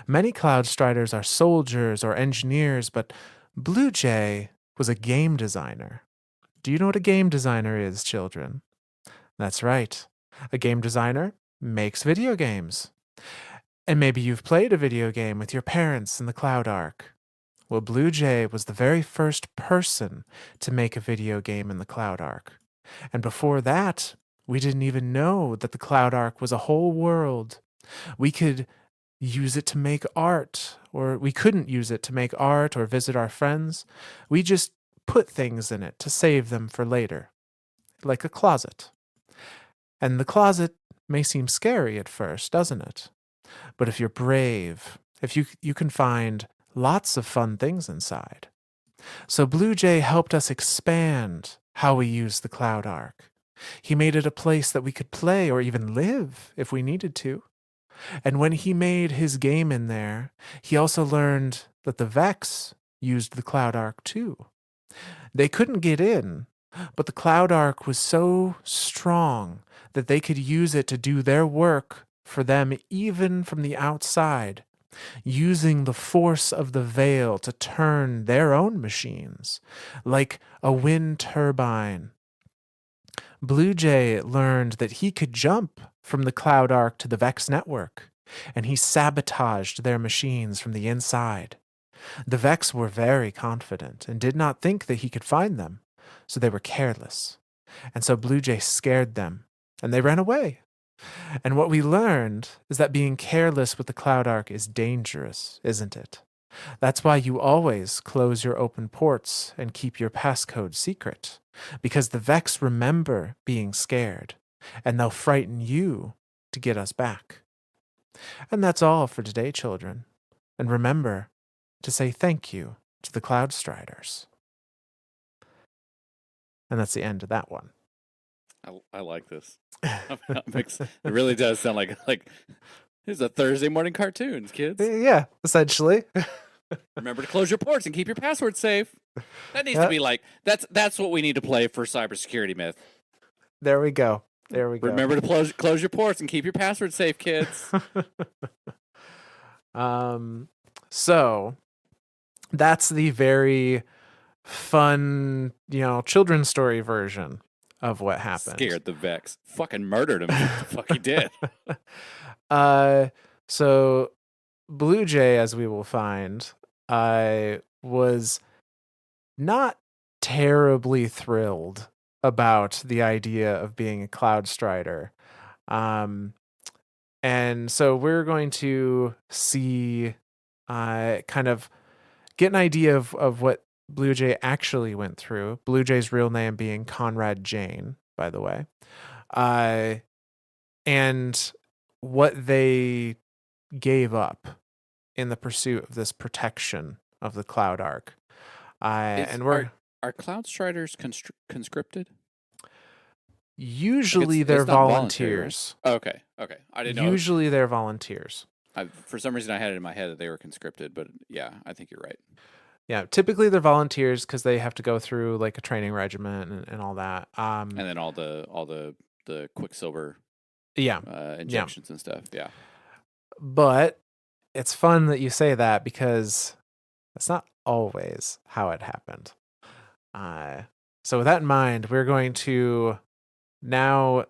Many Cloud Striders are soldiers or engineers, but Blue Jay was a game designer. Do you know what a game designer is, children? That's right. A game designer makes video games. And maybe you've played a video game with your parents in the Cloud Arc. Well, Blue Jay was the very first person to make a video game in the Cloud Arc. And before that, we didn't even know that the Cloud Arc was a whole world. We could use it to make art, or we couldn't use it to make art or visit our friends. We just put things in it to save them for later, like a closet. And the closet may seem scary at first, doesn't it? But if you're brave, if you can find lots of fun things inside. So Blue Jay helped us expand how we use the Cloud Arc. He made it a place that we could play or even live if we needed to. And when he made his game in there, he also learned that the Vex used the Cloud Arc too. They couldn't get in, but the Cloud Arc was so strong that they could use it to do their work for them even from the outside, using the force of the veil to turn their own machines, like a wind turbine. Blue Jay learned that he could jump from the Cloud Arc to the Vex network, and he sabotaged their machines from the inside. The Vex were very confident and did not think that he could find them, so they were careless. And so Blue Jay scared them, and they ran away. And what we learned is that being careless with the Cloud Arc is dangerous, isn't it? That's why you always close your open ports and keep your passcode secret, because the Vex remember being scared, and they'll frighten you to get us back. And that's all for today, children. And remember to say thank you to the Cloud Striders. And that's the end of that one. I like this. It really does sound like it's a Thursday morning cartoons, kids. Yeah, essentially. Remember to close your ports and keep your password safe. That needs to be like that's what we need to play for cybersecurity myth. There we go. There we go. Remember to close your ports and keep your password safe, kids. So that's the very fun, children's story version of what happened. Scared the Vex. Fucking murdered him. What the fuck he did. So Blue Jay, as we will find, was not terribly thrilled about the idea of being a Cloud Strider. And so we're going to see kind of get an idea of what Blue Jay actually went through. Blue Jay's real name being Conrad Jane, by the way. And what they gave up in the pursuit of this protection of the Cloud Arc. Are Cloud Striders conscripted? Usually Like they're it's not voluntary, volunteers. right? Okay. I didn't know. Usually they're volunteers. For some reason, I had it in my head that they were conscripted, but yeah, I think you're right. Yeah, typically they're volunteers because they have to go through like a training regimen and all that. And then all the Quicksilver Yeah. injections and stuff. Yeah. But it's fun that you say that because that's not always how it happened. So with that in mind, we're going to now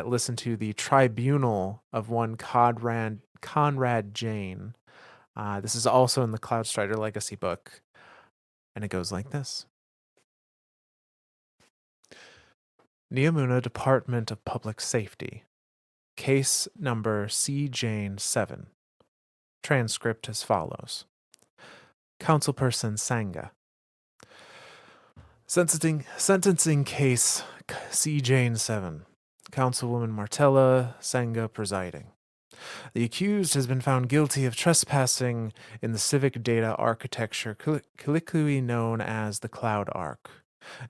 listen to the tribunal of one Conrad Jane. This is also in the Cloud Strider Legacy book, and it goes like this. Neomuna Department of Public Safety. Case number C. Jane 7. Transcript as follows. Councilperson Sangha. Sentencing case C. Jane 7. Councilwoman Martella Sangha presiding. The accused has been found guilty of trespassing in the civic data architecture colloquially known as the Cloud Arc,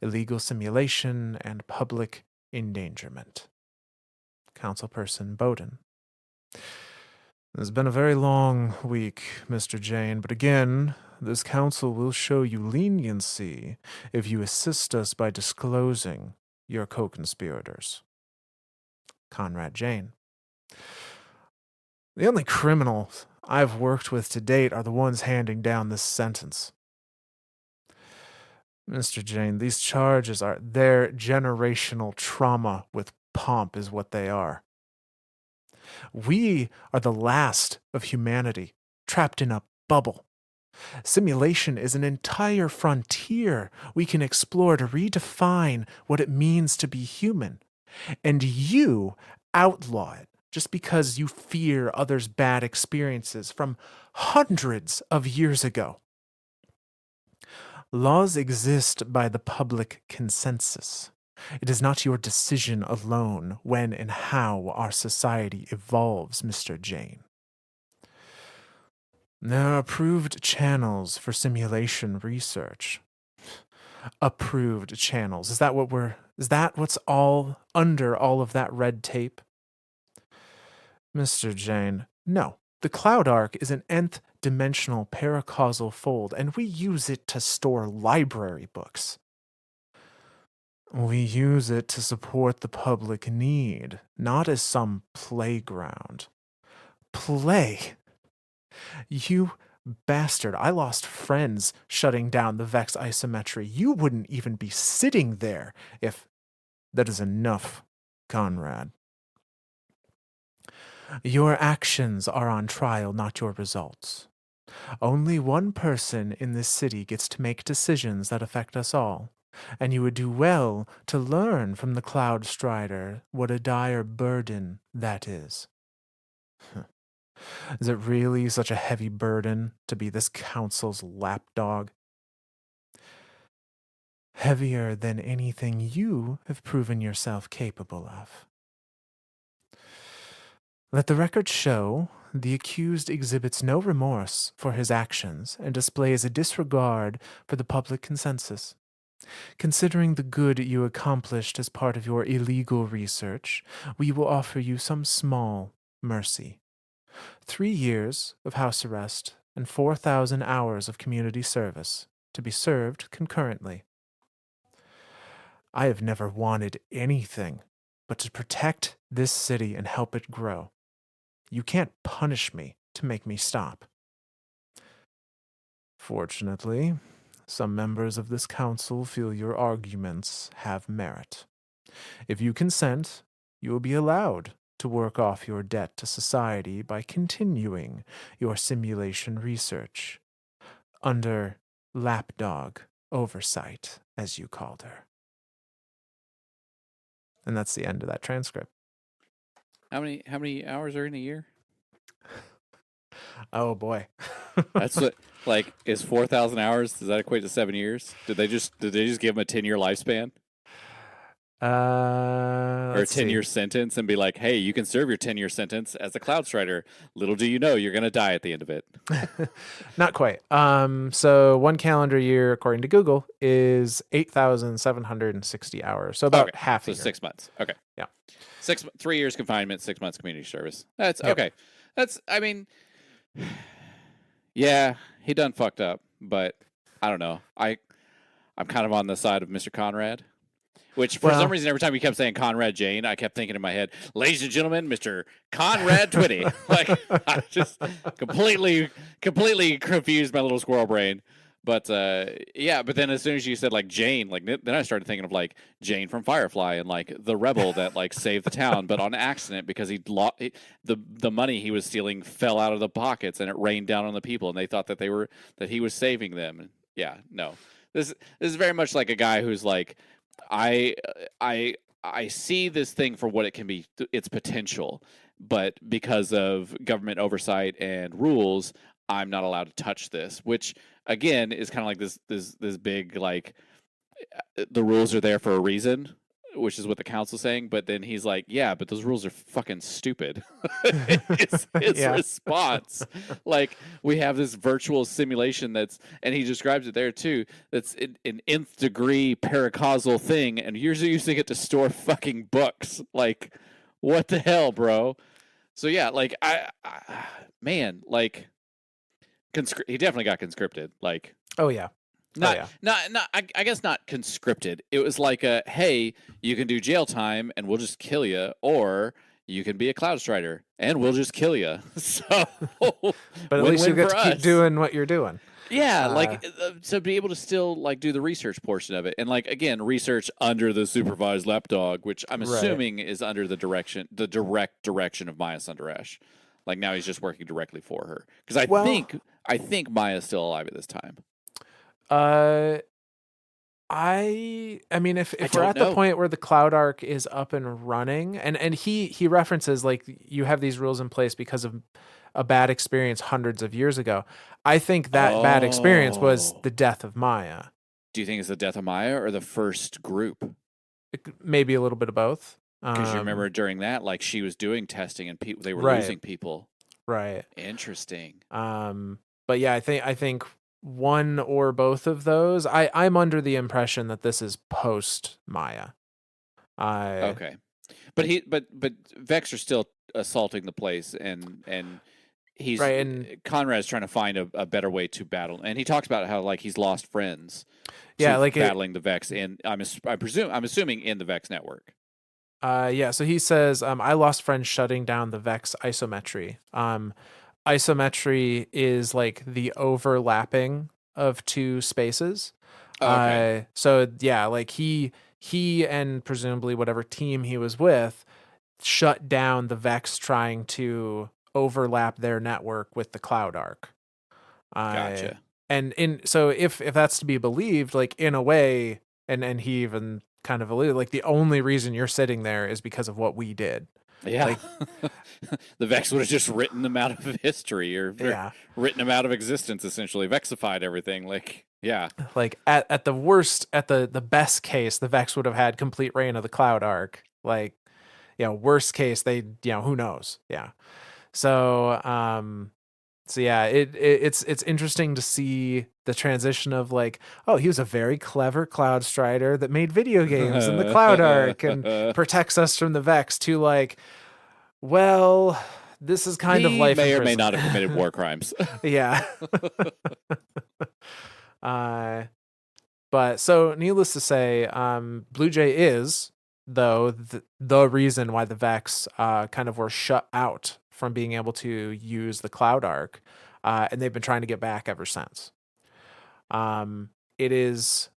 illegal simulation, and public endangerment. Councilperson Bowden. It's been a very long week, Mr. Jane, but again, this council will show you leniency if you assist us by disclosing your co-conspirators. Conrad Jane. The only criminals I've worked with to date are the ones handing down this sentence. Mr. Jane, these charges are their generational trauma with pomp is what they are. We are the last of humanity, trapped in a bubble. Simulation is an entire frontier we can explore to redefine what it means to be human. And you outlaw it just because you fear others' bad experiences from hundreds of years ago. Laws exist by the public consensus. It is not your decision alone when and how our society evolves, Mr. Jane. There are approved channels for simulation research. Approved channels. Is that what's all under all of that red tape? Mr. Jane, no. The Cloud Arc is an nth dimensional paracausal fold, and we use it to store library books. We use it to support the public need, not as some playground. Play? You bastard, I lost friends shutting down the Vex isometry. You wouldn't even be sitting there if... That is enough, Conrad. Your actions are on trial, not your results. Only one person in this city gets to make decisions that affect us all, and you would do well to learn from the Cloud Strider what a dire burden that is. Is it really such a heavy burden to be this council's lapdog? Heavier than anything you have proven yourself capable of. Let the record show the accused exhibits no remorse for his actions and displays a disregard for the public consensus. Considering the good you accomplished as part of your illegal research, we will offer you some small mercy. 3 years of house arrest and 4,000 hours of community service to be served concurrently. I have never wanted anything but to protect this city and help it grow. You can't punish me to make me stop. Fortunately, some members of this council feel your arguments have merit. If you consent, you will be allowed to work off your debt to society by continuing your simulation research under lapdog oversight, as you called her. And that's the end of that transcript. How many hours are in a year? Oh boy. That's what, like, is 4,000 hours? Does that equate to 7 years? Did they just give him a 10-year lifespan or a Let's 10-year see. sentence and be like, hey, you can serve your 10-year sentence as a Cloud Strider. Little do you know, you're gonna die at the end of it. Not quite. So one calendar year, according to Google, is 8,760 hours. So about Okay, half a so year. 6 months. Okay, Yeah. 3 years confinement, 6 months community service. That's Yep. okay. I mean, yeah, he done fucked up, but I don't know. I'm kind of on the side of Mr. Conrad. Which, for some Well, reason, every time you kept saying Conrad Jane, I kept thinking in my head, ladies and gentlemen, Mr. Conrad Twitty. Like, I just completely confused my little squirrel brain. But, yeah, but then as soon as you said, like, Jane, like, then I started thinking of, like, Jane from Firefly and, like, the rebel that, like, saved the town, but on accident because the money he was stealing fell out of the pockets and it rained down on the people and they thought that he was saving them. And, yeah, no. This is very much like a guy who's like, I I see this thing for what it can be, its potential, but because of government oversight and rules, I'm not allowed to touch this. Which again is kind of like this big like the rules are there for a reason, which is what the council's saying. But then he's like, yeah, but those rules are fucking stupid. His yeah. response, like we have this virtual simulation and he describes it there too. That's an nth degree paracausal thing, and you're using it to store fucking books. Like, what the hell, bro? So yeah, like man, like he definitely got conscripted. Like, Oh yeah. Oh yeah. not. I guess not conscripted. It was like a, hey, you can do jail time and we'll just kill you, or you can be a Cloud Strider and we'll just kill you. So, But at least you win-win get for to keep us. doing what you're doing. Yeah, Uh, like to be able to still like do the research portion of it, and like again, research under the supervised lapdog, which I'm right. assuming is under the direct direction of Maya Sundaresh. Like now he's just working directly for her because Well, I think Maya's still alive at this time. uh I mean I if we're don't at the know. point where the Cloud Arc is up and running and he references like you have these rules in place because of a bad experience hundreds of years ago. I think that bad experience was Oh. the death of Maya. Do you think it's the death of Maya or the first group? Maybe a little bit of both. Because you remember during that, like she was doing testing and they were Right, losing people. right. Interesting. But yeah, I think one or both of those. I'm under the impression that this is post Maya. I Okay, but Vex are still assaulting the place, and he's right and Conrad's trying to find a better way to battle, and he talks about how like he's lost friends yeah, to like it. battling the Vex, and I'm assuming in the Vex network. Yeah. So he says, I lost friends shutting down the Vex isometry. Isometry is like the overlapping of two spaces. Oh, okay, So yeah, like he and presumably whatever team he was with shut down the Vex trying to overlap their network with the Cloud Arc. Uh, gotcha. and in so if that's to be believed, like in a way, and he even kind of alluded, like the only reason you're sitting there is because of what we did. Yeah, Like, the Vex would have just written them out of history or yeah, written them out of existence, essentially Vexified everything. Like, yeah, like at the worst, at the best case, the Vex would have had complete reign of the Cloud Arc. Like, worst case, they, who knows? Yeah. So, so yeah, it's interesting to see the transition of like, oh, he was a very clever Cloud Strider that made video games in the Cloud Arc and protects us from the Vex to like, well, this is kind of he life in may or may prison. not have committed war crimes. Yeah. uh, but so needless to say, Blue Jay is though the reason why the Vex kind of were shut out from being able to use the Cloud Arc, and they've been trying to get back ever since. It is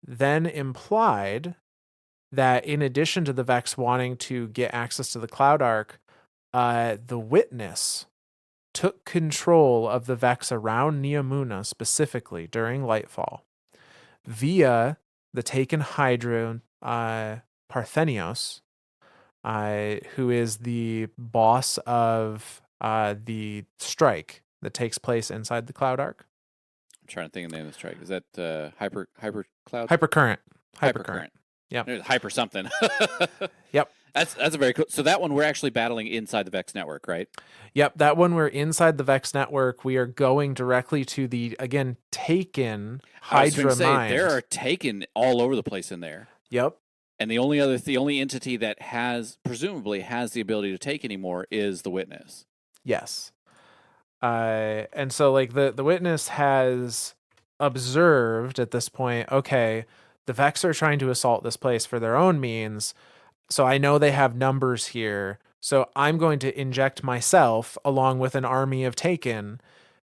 then implied that in addition to the Vex wanting to get access to the Cloud Arc, the Witness took control of the Vex around Neomuna specifically during Lightfall via the taken Hydra Parthenios, who is the boss of the strike that takes place inside the Cloud Arc. I'm trying to think of the name of the strike. Is that hyper cloud? Hypercurrent. Yep. There's hyper something. Yep. That's a very cool. So that one we're actually battling inside the Vex network, right? Yep, that one we're inside the Vex network. We are going directly to the again taken Hydra mind. There are taken all over the place in there. Yep. And the only entity that presumably has the ability to take anymore is the Witness. Yes. And so like the Witness has observed at this point, okay, the Vex are trying to assault this place for their own means. So I know they have numbers here. So I'm going to inject myself along with an army of Taken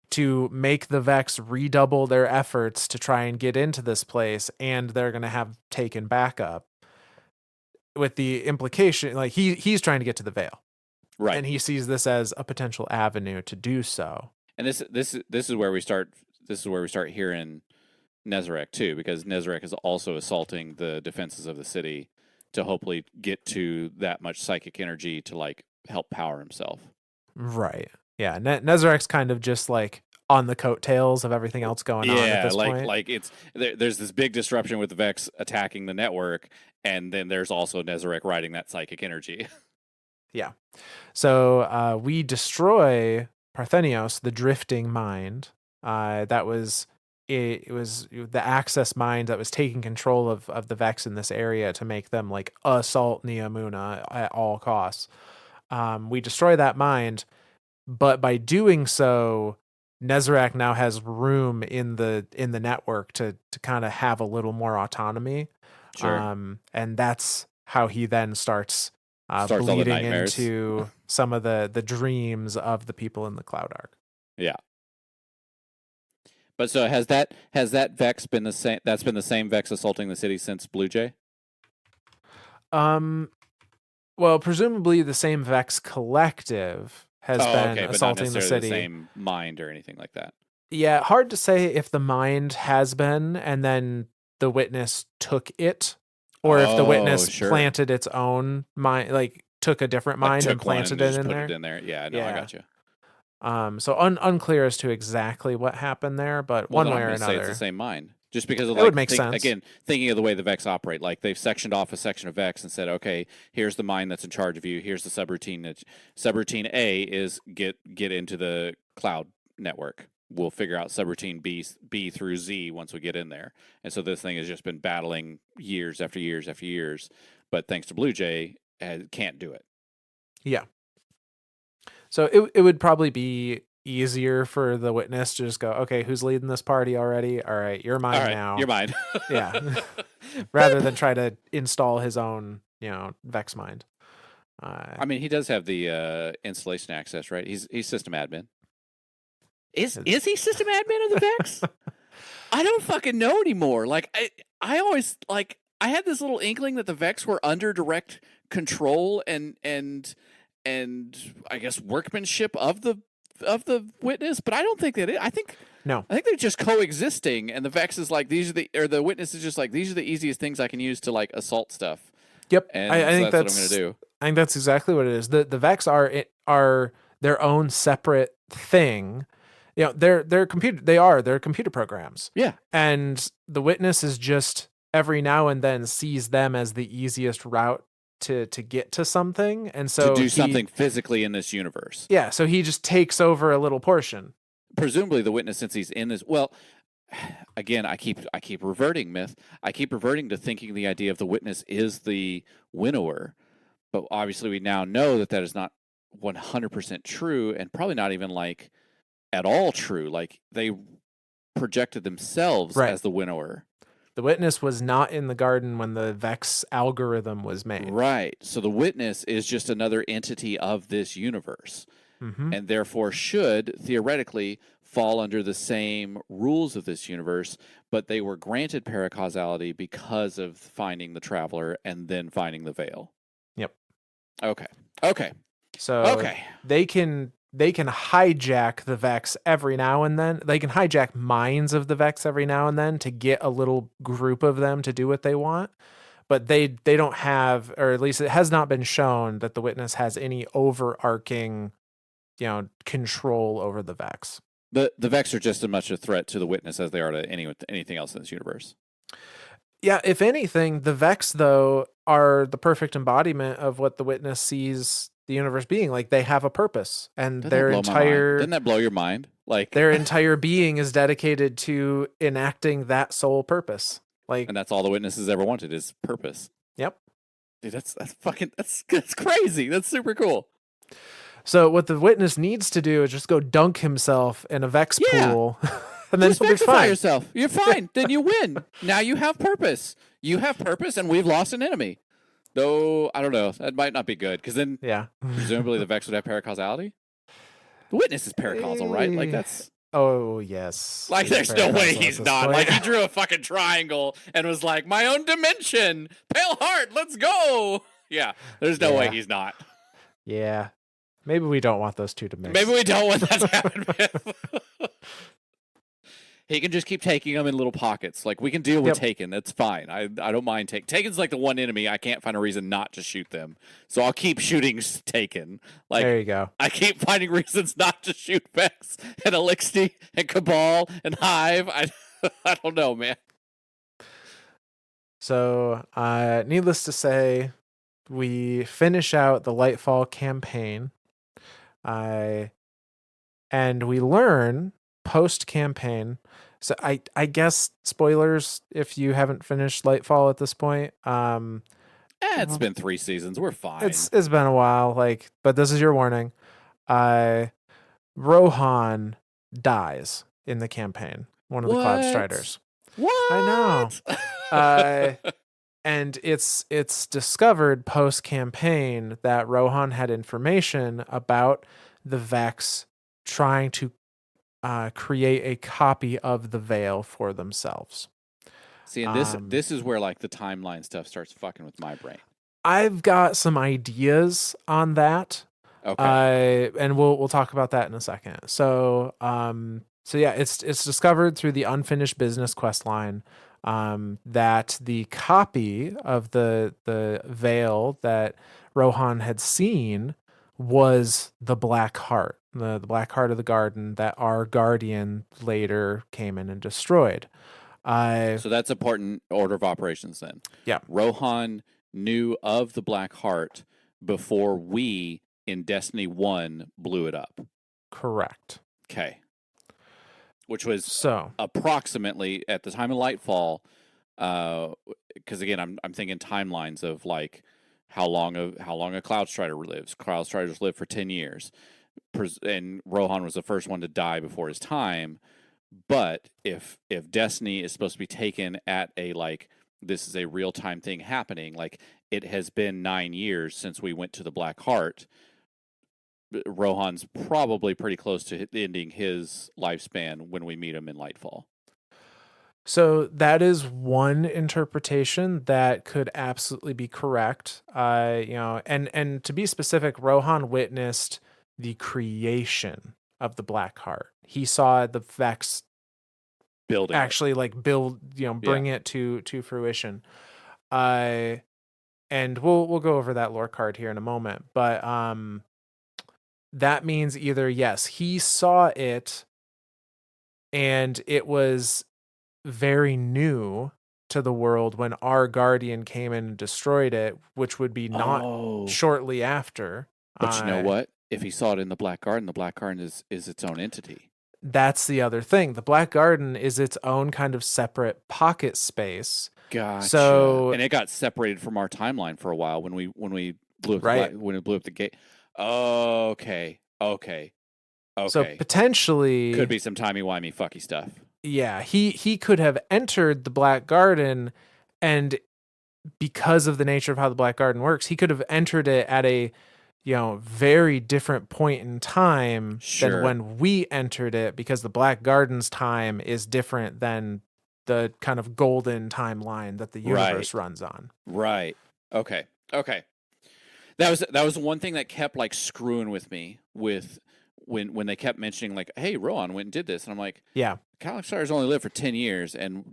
to make the Vex redouble their efforts to try and get into this place, and they're going to have Taken backup. With the implication, like he's trying to get to the Veil, right? And he sees this as a potential avenue to do so. And this is where we start. This is where we start hearing Nezarec too, because Nezarec is also assaulting the defenses of the city to hopefully get to that much psychic energy to like help power himself. Right. Yeah. Nezarec's kind of just like on the coattails of everything else going on at this point. Like it's there's this big disruption with the Vex attacking the network, and then there's also Nezarec riding that psychic energy. Yeah. So we destroy Parthenios, the drifting mind. That was it was the access mind that was taking control of the Vex in this area to make them like assault Neomuna at all costs. We destroy that mind, but by doing so, Nezarec now has room in the network to kind of have a little more autonomy. Sure. And that's how he then starts bleeding into some of the dreams of the people in the Cloud Arc. Yeah. But so has that Vex been the same? That's been the same Vex assaulting the city since Blue Jay? Well, presumably the same Vex collective has been assaulting the city. The same mind or anything like that. Yeah, hard to say if the mind has been and then the Witness took it, or if the Witness planted its own mind, like took a different mind and planted it in there. Yeah, no, I got you. So unclear as to exactly what happened there, but one way or another, it's the same mind. Just because of it would make sense. Again, thinking of the way the Vex operate, like they've sectioned off a section of Vex and said, okay, here's the mind that's in charge of you. Here's the subroutine. Subroutine A is get into the cloud network. We'll figure out subroutine B through Z once we get in there. And so this thing has just been battling years after years after years. But thanks to Blue Jay, can't do it. Yeah. So it would probably be easier for the Witness to just go, okay, who's leading this party already? All right, you're mine now. You're mine. Yeah. Rather than try to install his own, Vex mind. I mean, he does have the installation access, right? He's system admin. Is he system admin of the Vex? I don't fucking know anymore. Like I always like I had this little inkling that the Vex were under direct control and I guess workmanship of the Witness, but I don't think that I think they're just coexisting, and the Vex is like the Witness is just like these are the easiest things I can use to like assault stuff. Yep, and I think that's what I'm gonna do. I think that's exactly what it is. The Vex are their own separate thing. They're computer programs. Yeah, and the Witness is just every now and then sees them as the easiest route to get to something, and so to do something physically in this universe. Yeah, so he just takes over a little portion. Presumably the Witness, since he's in this, well, again, I keep reverting myth. I keep reverting to thinking the idea of the Witness is the winnower, but obviously we now know that is not 100% true, and probably not even like at all true. Like they projected themselves as the winnower. The Witness was not in the garden when the Vex algorithm was made. Right. So the Witness is just another entity of this universe, and therefore should theoretically fall under the same rules of this universe, but they were granted paracausality because of finding the Traveler and then finding the Veil. Yep. Okay. So they can hijack the Vex every now and then. They can hijack minds of the Vex every now and then to get a little group of them to do what they want. But they don't have, or at least it has not been shown that the Witness has any overarching, control over the Vex. The Vex are just as much a threat to the Witness as they are to anything else in this universe. Yeah, if anything, the Vex, though, are the perfect embodiment of what the Witness sees the universe being. Like, they have a purpose, and Doesn't that blow your mind? Like, their entire being is dedicated to enacting that sole purpose. Like, and that's all the Witness has ever wanted is purpose. Yep. Dude, that's crazy. That's super cool. So what the Witness needs to do is just go dunk himself in a Vex pool, and then just Vexify yourself. You're fine. Then you win. Now you have purpose. You have purpose, and we've lost an enemy. Though I don't know, that might not be good because then presumably the Vex would have paracausality. The Witness is paracausal, right? Like that's. Oh yes. Like there's no way he's not. Point. Like he drew a fucking triangle and was like, "My own dimension, pale heart, let's go." Yeah, there's no way he's not. Yeah. Maybe we don't want those two to mix. Maybe we don't want that to happen. He can just keep taking them in little pockets. Like we can deal with Taken. That's fine. I don't mind Taken. Taken's like the one enemy I can't find a reason not to shoot them. So I'll keep shooting Taken. Like there you go. I keep finding reasons not to shoot Vex and Elixir and Cabal and Hive. I don't know, man. So needless to say, we finish out the Lightfall campaign. And we learn post-campaign. So I guess spoilers if you haven't finished Lightfall at this point. It's been 3 seasons. We're fine. It's been a while. But this is your warning. Rohan dies in the campaign. One of the Cloud Striders. What? I know. And it's discovered post-campaign that Rohan had information about the Vex trying to create a copy of the Veil for themselves. See, and this is where like the timeline stuff starts fucking with my brain. I've got some ideas on that. Okay. And we'll talk about that in a second. So yeah, it's discovered through the unfinished business quest line that the copy of the Veil that Rohan had seen was the Black Heart, the Black Heart of the Garden that our Guardian later came in and destroyed. So that's important order of operations then. Yeah. Rohan knew of the Black Heart before we in Destiny 1 blew it up. Correct. Okay. Which was approximately at the time of Lightfall, because again, I'm thinking timelines of like how long a Cloud Strider lives. Cloud Striders live for 10 years, and Rohan was the first one to die before his time. But if Destiny is supposed to be taken at a like this is a real time thing happening, like it has been 9 years since we went to the Black Heart. Rohan's probably pretty close to ending his lifespan when we meet him in Lightfall. So that is one interpretation that could absolutely be correct. And to be specific, Rohan witnessed the creation of the Black Heart. He saw the Vex building actually bring it to fruition. And we'll go over that lore card here in a moment, but that means either, yes, he saw it and it was very new to the world when our Guardian came in and destroyed it, which would be not shortly after. But you know what? If he saw it in the Black Garden is its own entity. That's the other thing. The Black Garden is its own kind of separate pocket space. Gotcha. So, and it got separated from our timeline for a while when we blew up when it blew up the gate. Okay. So potentially could be some timey-wimey fucky stuff. Yeah, he could have entered the Black Garden, and because of the nature of how the Black Garden works, he could have entered it at a very different point in time than Sure. when we entered it, because the Black Garden's time is different than the kind of golden timeline that the Right. universe runs on. Right. Okay. Okay. That was one thing that kept like screwing with me with when they kept mentioning like, hey, Rohan went and did this, and I'm like, Yeah. Catholic Stars only lived for 10 years, and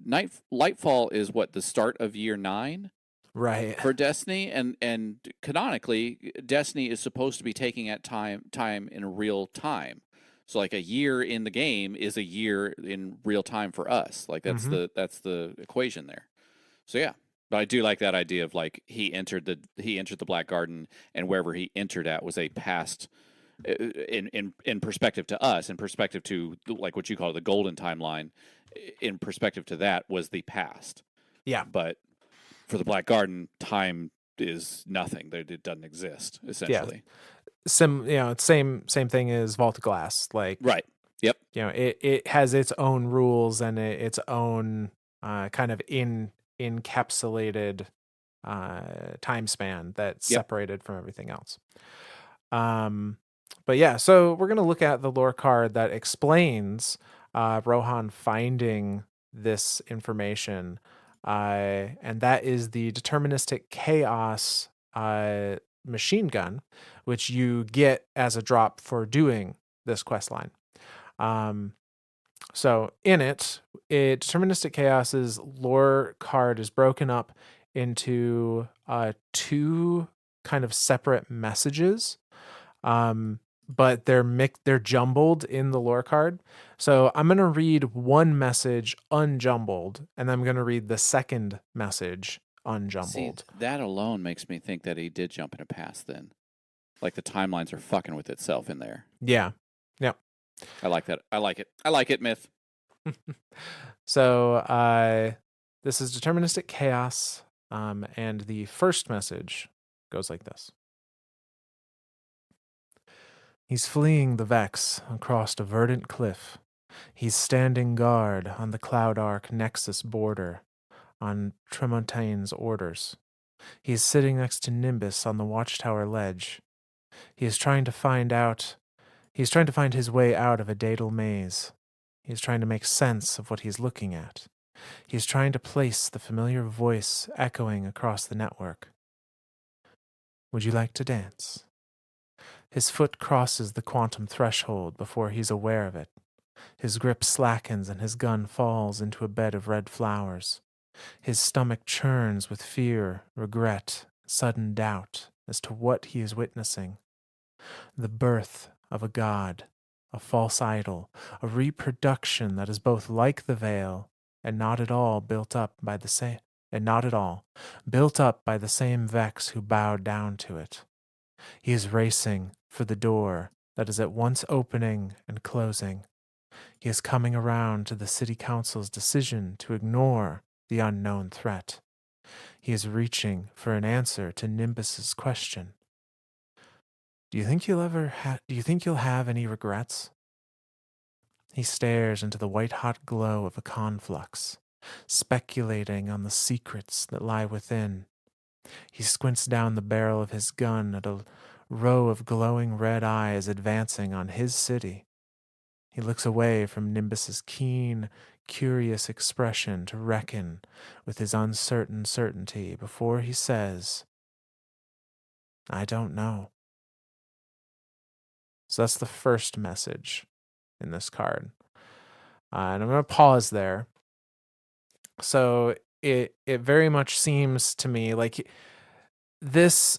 Lightfall is what, the start of year 9 Right. for Destiny, and canonically, Destiny is supposed to be taking at time in real time. So like a year in the game is a year in real time for us. Like Mm-hmm. that's the equation there. So yeah, but I do like that idea of like he entered the Black Garden, and wherever he entered at was a past, in perspective to us, in perspective to like what you call it, the golden timeline, in perspective to that was the past. Yeah. But for the Black Garden, time is nothing. It doesn't exist Yeah. essentially. Same thing as Vault of Glass. Like, Right. Yep. it has its own rules and its own kind of encapsulated time span that's Yep. separated from everything else. But yeah, so we're gonna look at the lore card that explains Rohan finding this information, and that is the deterministic chaos machine gun, which you get as a drop for doing this quest line. So in it, deterministic chaos's lore card is broken up into two kind of separate messages, but they're jumbled in the lore card. So I'm going to read one message unjumbled, and I'm going to read the second message See, unjumbled. that alone makes me think that he did jump in a past then. Like the timelines are fucking with itself in there. Yeah. Yep. I like that. I like it. I like it, Myth. So this is deterministic chaos, and the first message goes like this. He's fleeing the Vex across a verdant cliff. He's standing guard on the Cloud Arc Nexus border, on Tremontaine's orders. He is sitting next to Nimbus on the Watchtower ledge. He is trying to find his way out of a daedal maze. He is trying to make sense of what he's looking at. He is trying to place the familiar voice echoing across the network. Would you like to dance? His foot crosses the quantum threshold before he's aware of it. His grip slackens and his gun falls into a bed of red flowers. His stomach churns with fear, regret, sudden doubt as to what he is witnessing. The birth of a god, a false idol, a reproduction that is both like the veil and not at all built up by the same Vex who bowed down to it. He is racing for the door that is at once opening and closing. He is coming around to the city council's decision to ignore the unknown threat. He is reaching for an answer to Nimbus's question. Do you think you'll have any regrets? He stares into the white-hot glow of a conflux, speculating on the secrets that lie within. He squints down the barrel of his gun at a row of glowing red eyes advancing on his city. He looks away from Nimbus's keen, curious expression to reckon with his uncertain certainty before he says, I don't know. So that's the first message in this card. And I'm going to pause there. So it very much seems to me like this,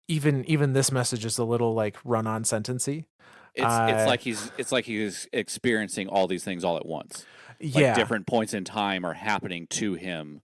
even this message is a little like run-on sentency. It's like he's experiencing all these things all at once. Like different points in time are happening to him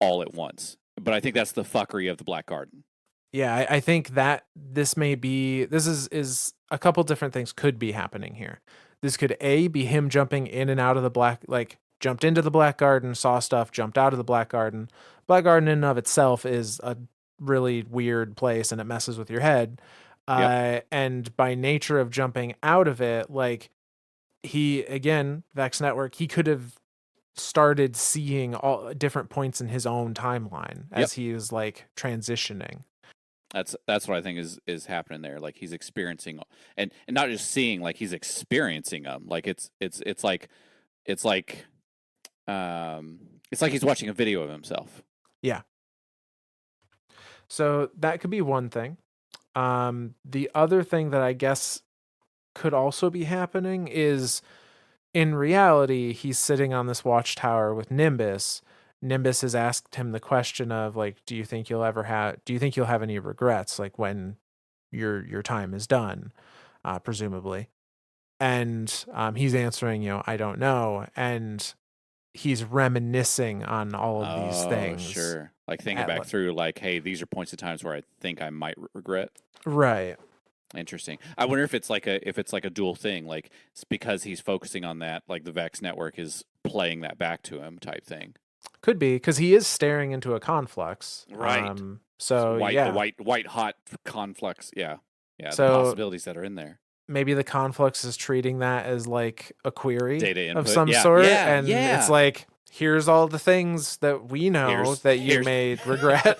all at once. But I think that's the fuckery of the Black Garden. Yeah, I think that this is a couple different things could be happening here. This could be him jumping in and out of the jumped into the Black Garden, saw stuff, jumped out of the Black Garden. Black Garden in and of itself is a really weird place and it messes with your head. Yep. And by nature of jumping out of it, like Vex Network, he could have started seeing all different points in his own timeline as he is like transitioning. That's what I think is happening there. Like he's experiencing, and not just seeing, like he's experiencing them. Like it's like it's like he's watching a video of himself. Yeah. So that could be one thing. The other thing that I guess could also be happening is, in reality, he's sitting on this watchtower with Nimbus. Nimbus has asked him the question of like, do you think you'll have any regrets, like when your time is done, presumably. And he's answering, I don't know. And he's reminiscing on all of these Oh, things. sure. Like thinking back through, like, hey, these are points of times where I think I might regret. Right. Interesting. I wonder if it's like a dual thing. Like it's because he's focusing on that. Like the Vex network is playing that back to him, type thing. Could be because he is staring into a conflux. Right. So The yeah. white hot conflux. Yeah. Yeah. The So possibilities that are in there. maybe the conflux is treating that as like a query Data of input. some Yeah. sort, Yeah. and it's Yeah. like, here's all the things that we know that you Here's may regret.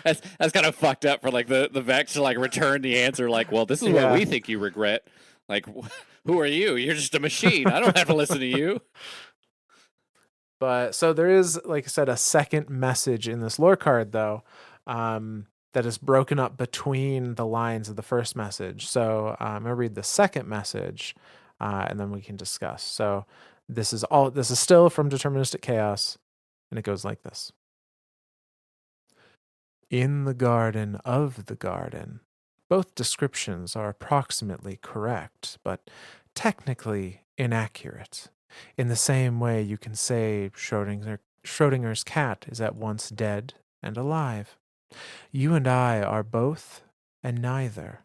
that's kind of fucked up for like the Vex to like return the answer like, well, this is what Yeah. we think you regret. Like, who are you? You're just a machine. I don't have to listen to you. But so there is, like I said, a second message in this lore card though, that is broken up between the lines of the first message. So I'm gonna read the second message, and then we can discuss. So this is still from Deterministic Chaos, and it goes like this. In the garden of the garden. Both descriptions are approximately correct, but technically inaccurate. In the same way you can say Schrodinger's cat is at once dead and alive. You and I are both and neither,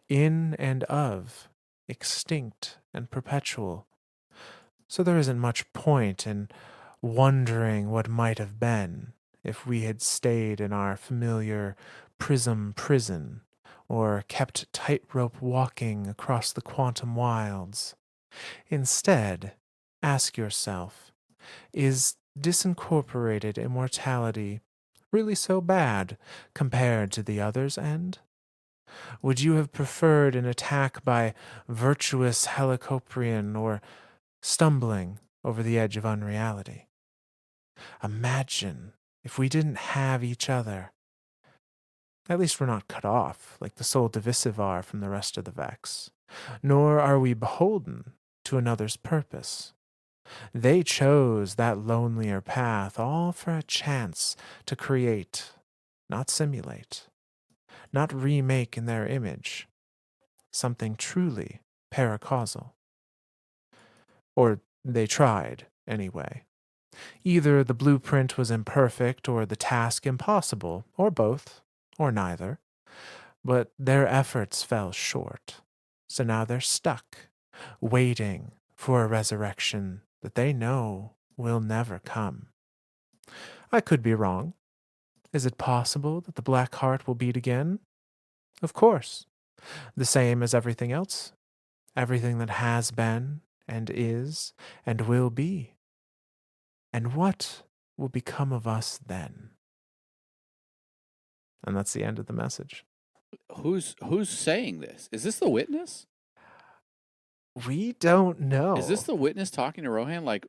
in and of, extinct and perpetual. So there isn't much point in wondering what might have been if we had stayed in our familiar prism prison or kept tightrope walking across the quantum wilds. Instead, ask yourself, is disincorporated immortality really so bad compared to the other's end? Would you have preferred an attack by virtuous helicoprian or stumbling over the edge of unreality? Imagine if we didn't have each other. At least we're not cut off like the soul divisive are from the rest of the Vex, nor are we beholden to another's purpose. They chose that lonelier path all for a chance to create, not simulate, not remake in their image, something truly paracausal. Or they tried, anyway. Either the blueprint was imperfect or the task impossible, or both, or neither. But their efforts fell short. So now they're stuck, waiting for a resurrection that they know will never come. I could be wrong. Is it possible that the black heart will beat again? Of course. The same as everything else. Everything that has been, and is, and will be. And what will become of us then? And that's the end of the message. Who's saying this? Is this the witness? We don't know. Is this the witness talking to Rohan, like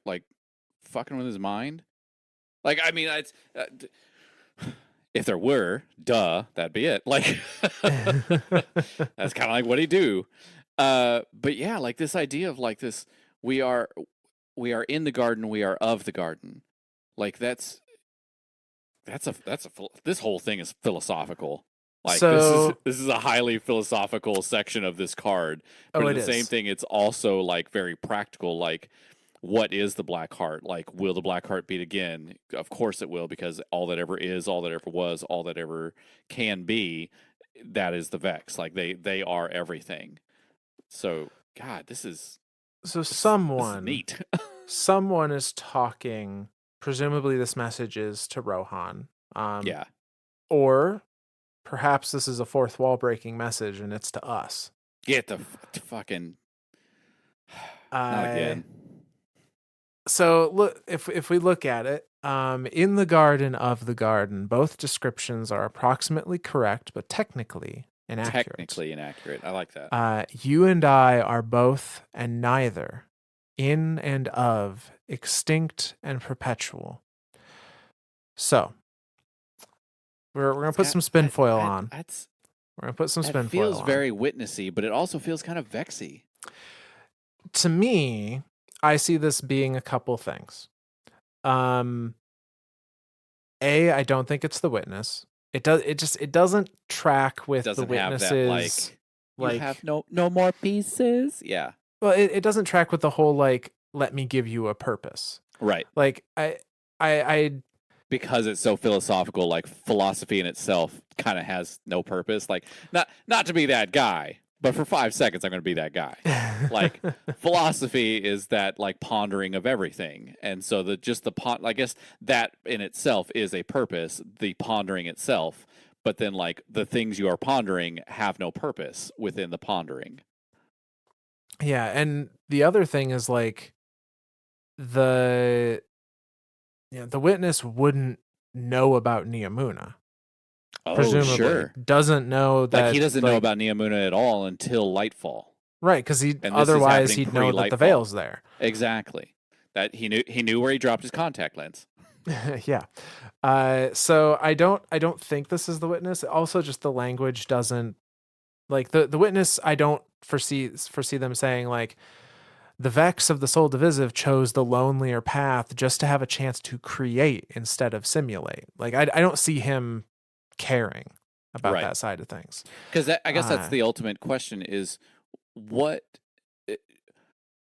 fucking with his mind? Like, I mean, it's if there were, that'd be it. Like, that's kind of like what he do. But yeah, like this idea of like this, we are in the garden, we are of the garden. Like this whole thing is philosophical. Like So- this is a highly philosophical section of this card. But at the same thing, it's also like very practical. Like, what is the black heart? Like, will the black heart beat again? Of course it will, because all that ever is, all that ever was, all that ever can be, that is the Vex. Like they are everything. So God, this is neat. Someone is talking. Presumably, this message is to Rohan. Yeah. Or perhaps this is a fourth wall breaking message and it's to us. Get the fucking not again. So look, if we look at it, In the garden of the garden, both descriptions are approximately correct, but technically inaccurate. Technically inaccurate. I like that. You and I are both and neither, in and of, extinct and perpetual. So, we're gonna put some spin foil on. We're gonna put some spin foil on. It feels very witnessy, but it also feels kind of vexy. To me, I see this being a couple things. I don't think it's the witness. It doesn't track with the witnesses. You have no more pieces. Yeah. Well, it doesn't track with the whole like, let me give you a purpose. Right. Like I because it's so philosophical, like philosophy in itself kind of has no purpose. Like not to be that guy, but for 5 seconds I'm going to be that guy. Like philosophy is that like pondering of everything, and so I guess that in itself is a purpose, the pondering itself. But then like the things you are pondering have no purpose within the pondering. Yeah, and the other thing is like the witness wouldn't know about Neomuna. Oh, presumably sure. Doesn't know that, like he doesn't know about Neomuna at all until Lightfall. Right, because otherwise he'd know that the veil's there. Exactly. That he knew where he dropped his contact lens. Yeah. So I don't think this is the witness. Also, just the language doesn't like the witness. I don't foresee them saying like the Vex of the Soul Divisive chose the lonelier path just to have a chance to create instead of simulate. Like I don't see him caring about that side of things. Because I guess that's the ultimate question: is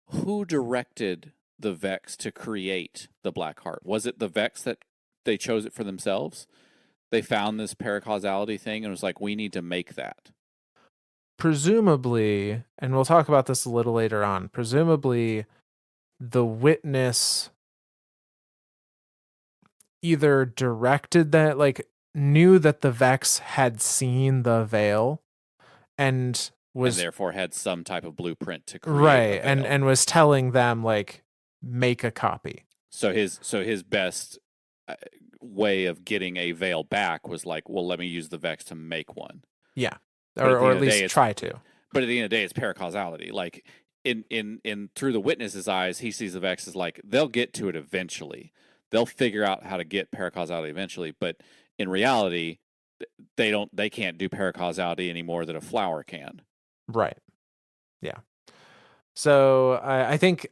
who directed the Vex to create the Black Heart? Was it the Vex that they chose it for themselves? They found this paracausality thing and was like, we need to make that. Presumably, and we'll talk about this a little later on, presumably the witness either directed that, like knew that the Vex had seen the veil and therefore had some type of blueprint to create and was telling them like make a copy. So his best way of getting a veil back was like, well, let me use the Vex to make one. Yeah. Or at least try to. But at the end of the day, it's paracausality. Like in through the witness's eyes, he sees the Vex as like they'll get to it eventually. They'll figure out how to get paracausality eventually. But in reality, they can't do paracausality any more than a flower can. Right. Yeah. So I think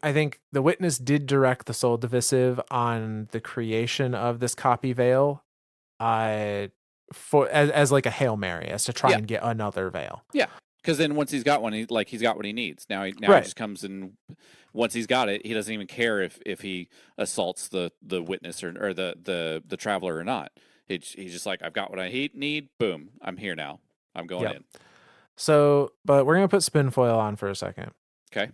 the witness did direct the Soul Divisive on the creation of this copy veil, for as like a Hail Mary, as to try and get another veil. Yeah, because then once he's got one, he's got what he needs. Now he just comes and once he's got it, he doesn't even care if he assaults the witness or the traveler or not. He's just like, I've got what I need. Boom, I'm here now. I'm going in. So, but we're gonna put spin foil on for a second. Okay.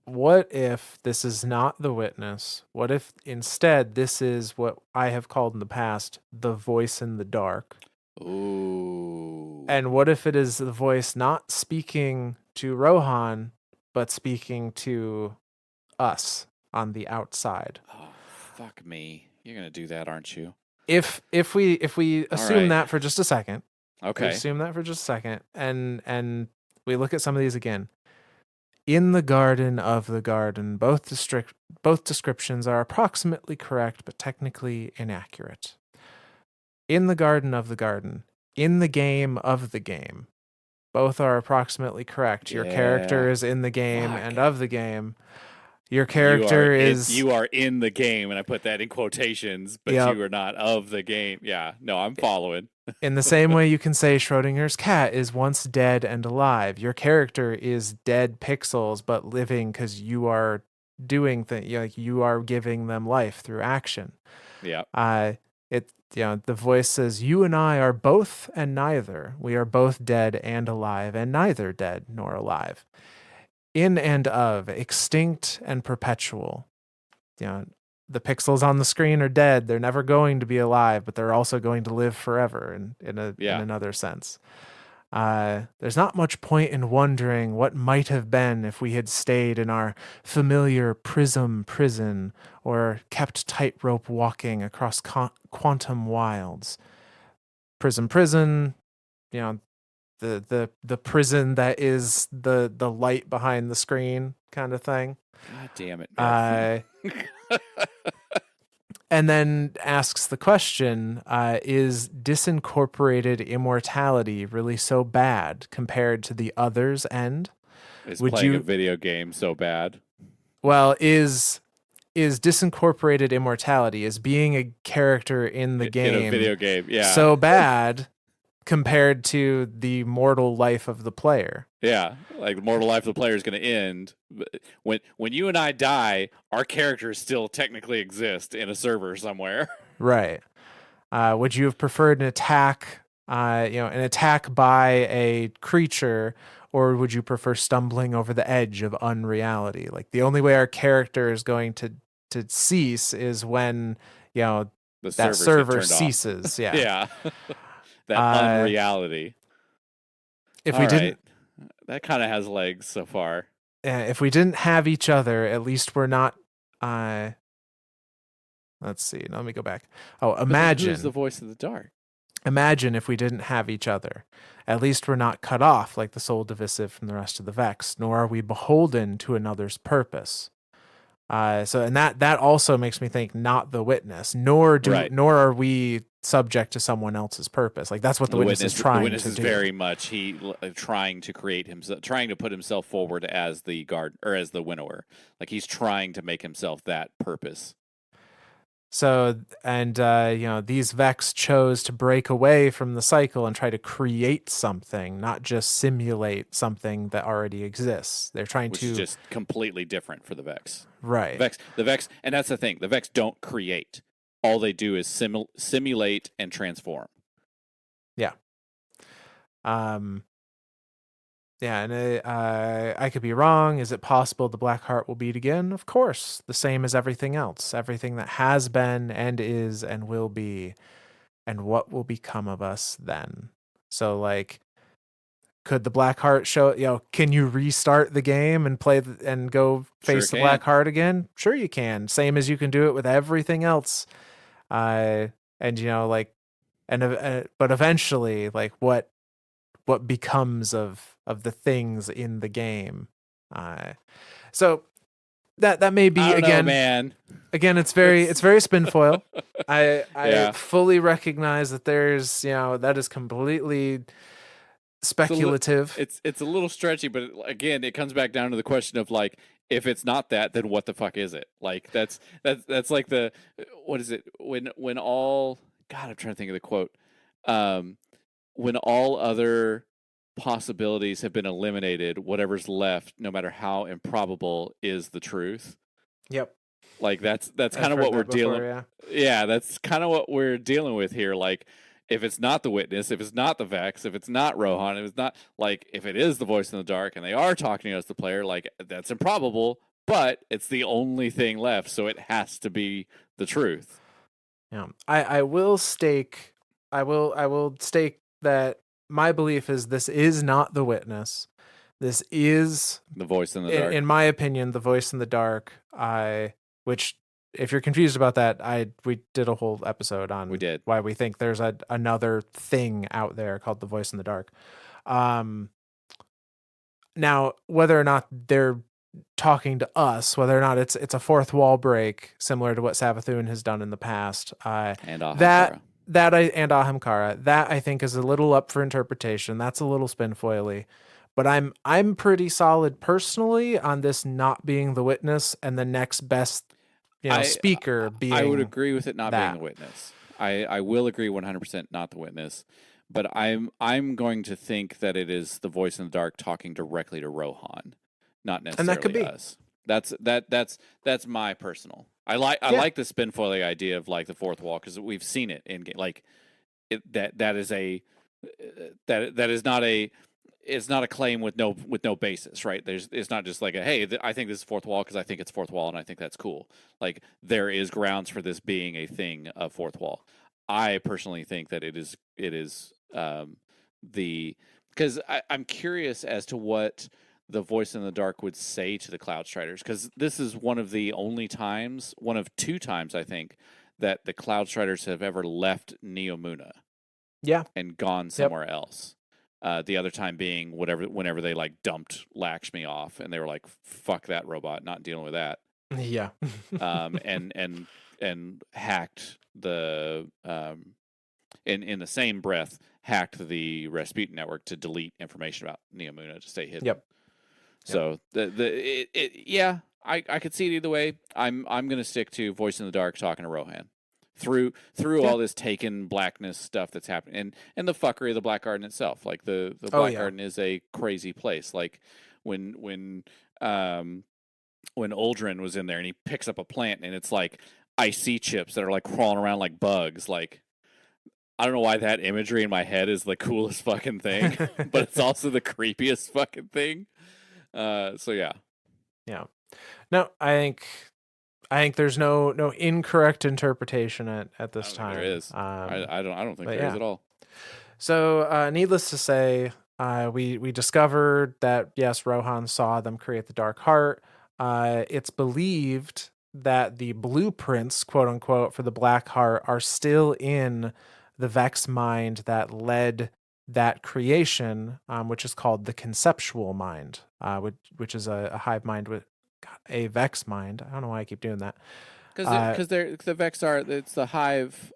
What if this is not the witness? What if instead this is what I have called in the past the voice in the dark? Ooh. And what if it is the voice not speaking to Rohan, but speaking to us on the outside? Oh, fuck me. You're gonna do that, aren't you? If we assume that for just a second. Okay. We assume that for just a second, and we look at some of these again. In the garden of the garden, both descriptions are approximately correct, but technically inaccurate. In the garden of the garden, in the game of the game, both are approximately correct. Your character is in the game and of the game. Your character you are in the game, and I put that in quotations, but you are not of the game. Yeah, no, I'm following. In the same way you can say Schrodinger's cat is once dead and alive. Your character is dead pixels, but living because you are doing things, like you are giving them life through action. Yeah. The voice says, you and I are both and neither. We are both dead and alive, and neither dead nor alive. In and of, extinct and perpetual. The pixels on the screen are dead. They're never going to be alive, but they're also going to live forever in another sense. There's not much point in wondering what might have been if we had stayed in our familiar prism prison or kept tightrope walking across quantum wilds. Prison, you know, the prison that is the light behind the screen kind of thing. God damn it, Myth. And then asks the question, is disincorporated immortality really so bad compared to the other's end? Is Would playing a you, video game so bad? well, is disincorporated immortality, is being a character in the In a game video game, yeah. so bad compared to the mortal life of the player? Yeah, like the mortal life of the player is going to end. When you and I die, our characters still technically exist in a server somewhere. Right. Would you have preferred an attack, an attack by a creature, or would you prefer stumbling over the edge of unreality? Like the only way our character is going to cease is when The that servers get server turned off. ceases. Yeah. Yeah, that Uh, unreality. if All we right, didn't, that kind of has legs so far. if we didn't have each other, at least we're not. Uh, let's see. Let me go back. Oh, But then who's the voice of the dark? imagine if we didn't have each other. At least we're not cut off like the soul divisive from the rest of the Vex, nor are we beholden to another's purpose. And that also makes me think not the witness, nor Right. are we subject to someone else's purpose. Like that's what the witness is trying The witness to is do. very much trying to create himself, trying to put himself forward as the guard or as the winnower. Like he's trying to make himself that purpose. So, and these Vex chose to break away from the cycle and try to create something, not just simulate something that already exists. They're trying Which to is just completely different for the Vex. right. The Vex, and that's the thing. The Vex don't create. All they do is simulate and transform. Yeah. Yeah, and I could be wrong. Is it possible the Black Heart will beat again? Of course, the same as everything else, everything that has been and is and will be, and what will become of us then. So, like, could the Black Heart show? Can you restart the game and play and go face the Black Heart again? Sure, you can. Same as you can do it with everything else. And but eventually, like, what becomes of the things in the game. So that may be again, man. Again, it's very spinfoil. I Yeah. fully recognize that there's that is completely speculative. It's a little stretchy, but again, it comes back down to the question of like, if it's not that, then what the fuck is it? Like that's like the what is it when all God, I'm trying to think of the quote. When all other possibilities have been eliminated, whatever's left, no matter how improbable, is the truth. Yep. Like that's kind of what we're dealing. Yeah. Yeah, that's kind of what we're dealing with here. Like, if it's not the witness, if it's not the Vex, if it's not Rohan, if it's not like if it is the voice in the dark and they are talking to us, the player, like that's improbable, but it's the only thing left, so it has to be the truth. Yeah, I will stake that my belief is this is not the witness. This is the voice in the dark. In my opinion, the voice in the dark. Which, if you're confused about that, we did a whole episode on why we think there's another thing out there called the voice in the dark. Now, whether or not they're talking to us, whether or not it's a fourth wall break, similar to what Savathun has done in the past, and Ahamkara. And Ahamkara, that I think is a little up for interpretation. That's a little spinfoily, but I'm pretty solid personally on this not being the witness and the next best speaker being. I would agree with it not being the witness. I will agree 100% not the witness, but I'm going to think that it is the voice in the dark talking directly to Rohan, not necessarily and that could be us. That's my personal. I like the spinfoiling idea of like the fourth wall because we've seen it in game. Like that is not a. It's not a claim with no basis, right? It's not just like I think this is fourth wall because I think it's fourth wall and I think that's cool. Like there is grounds for this being a thing of fourth wall. I personally think that it is the because I'm curious as to what the voice in the dark would say to the Cloud Striders, because this is one of the only times, one of two times, I think, that the Cloud Striders have ever left Neomuna Yeah. and gone Yep. somewhere else. The other time being whenever they like dumped Lakshmi off and they were like, "Fuck that robot, not dealing with that." Yeah. And hacked the in the same breath hacked the Rasputin network to delete information about Neomuna to stay hidden. Yep. So yeah, I could see it either way. I'm gonna stick to Voice in the Dark talking to Rohan through all this Taken blackness stuff that's happening, and the fuckery of the Black Garden itself. Like the Black Garden is a crazy place. Like when Uldren was in there and he picks up a plant and it's like IC chips that are like crawling around like bugs. Like, I don't know why that imagery in my head is the coolest fucking thing, but it's also the creepiest fucking thing. So yeah. Yeah. No, I think there's no incorrect interpretation at this time. There is. I don't think there is at all. So needless to say, we discovered that yes, Rohan saw them create the Dark Heart. It's believed that the blueprints, quote unquote, for the Black Heart are still in the Vex mind that led that creation, which is called the conceptual mind, which is a hive mind with a Vex mind. I don't know why I keep doing that. Because the Vex it's the hive.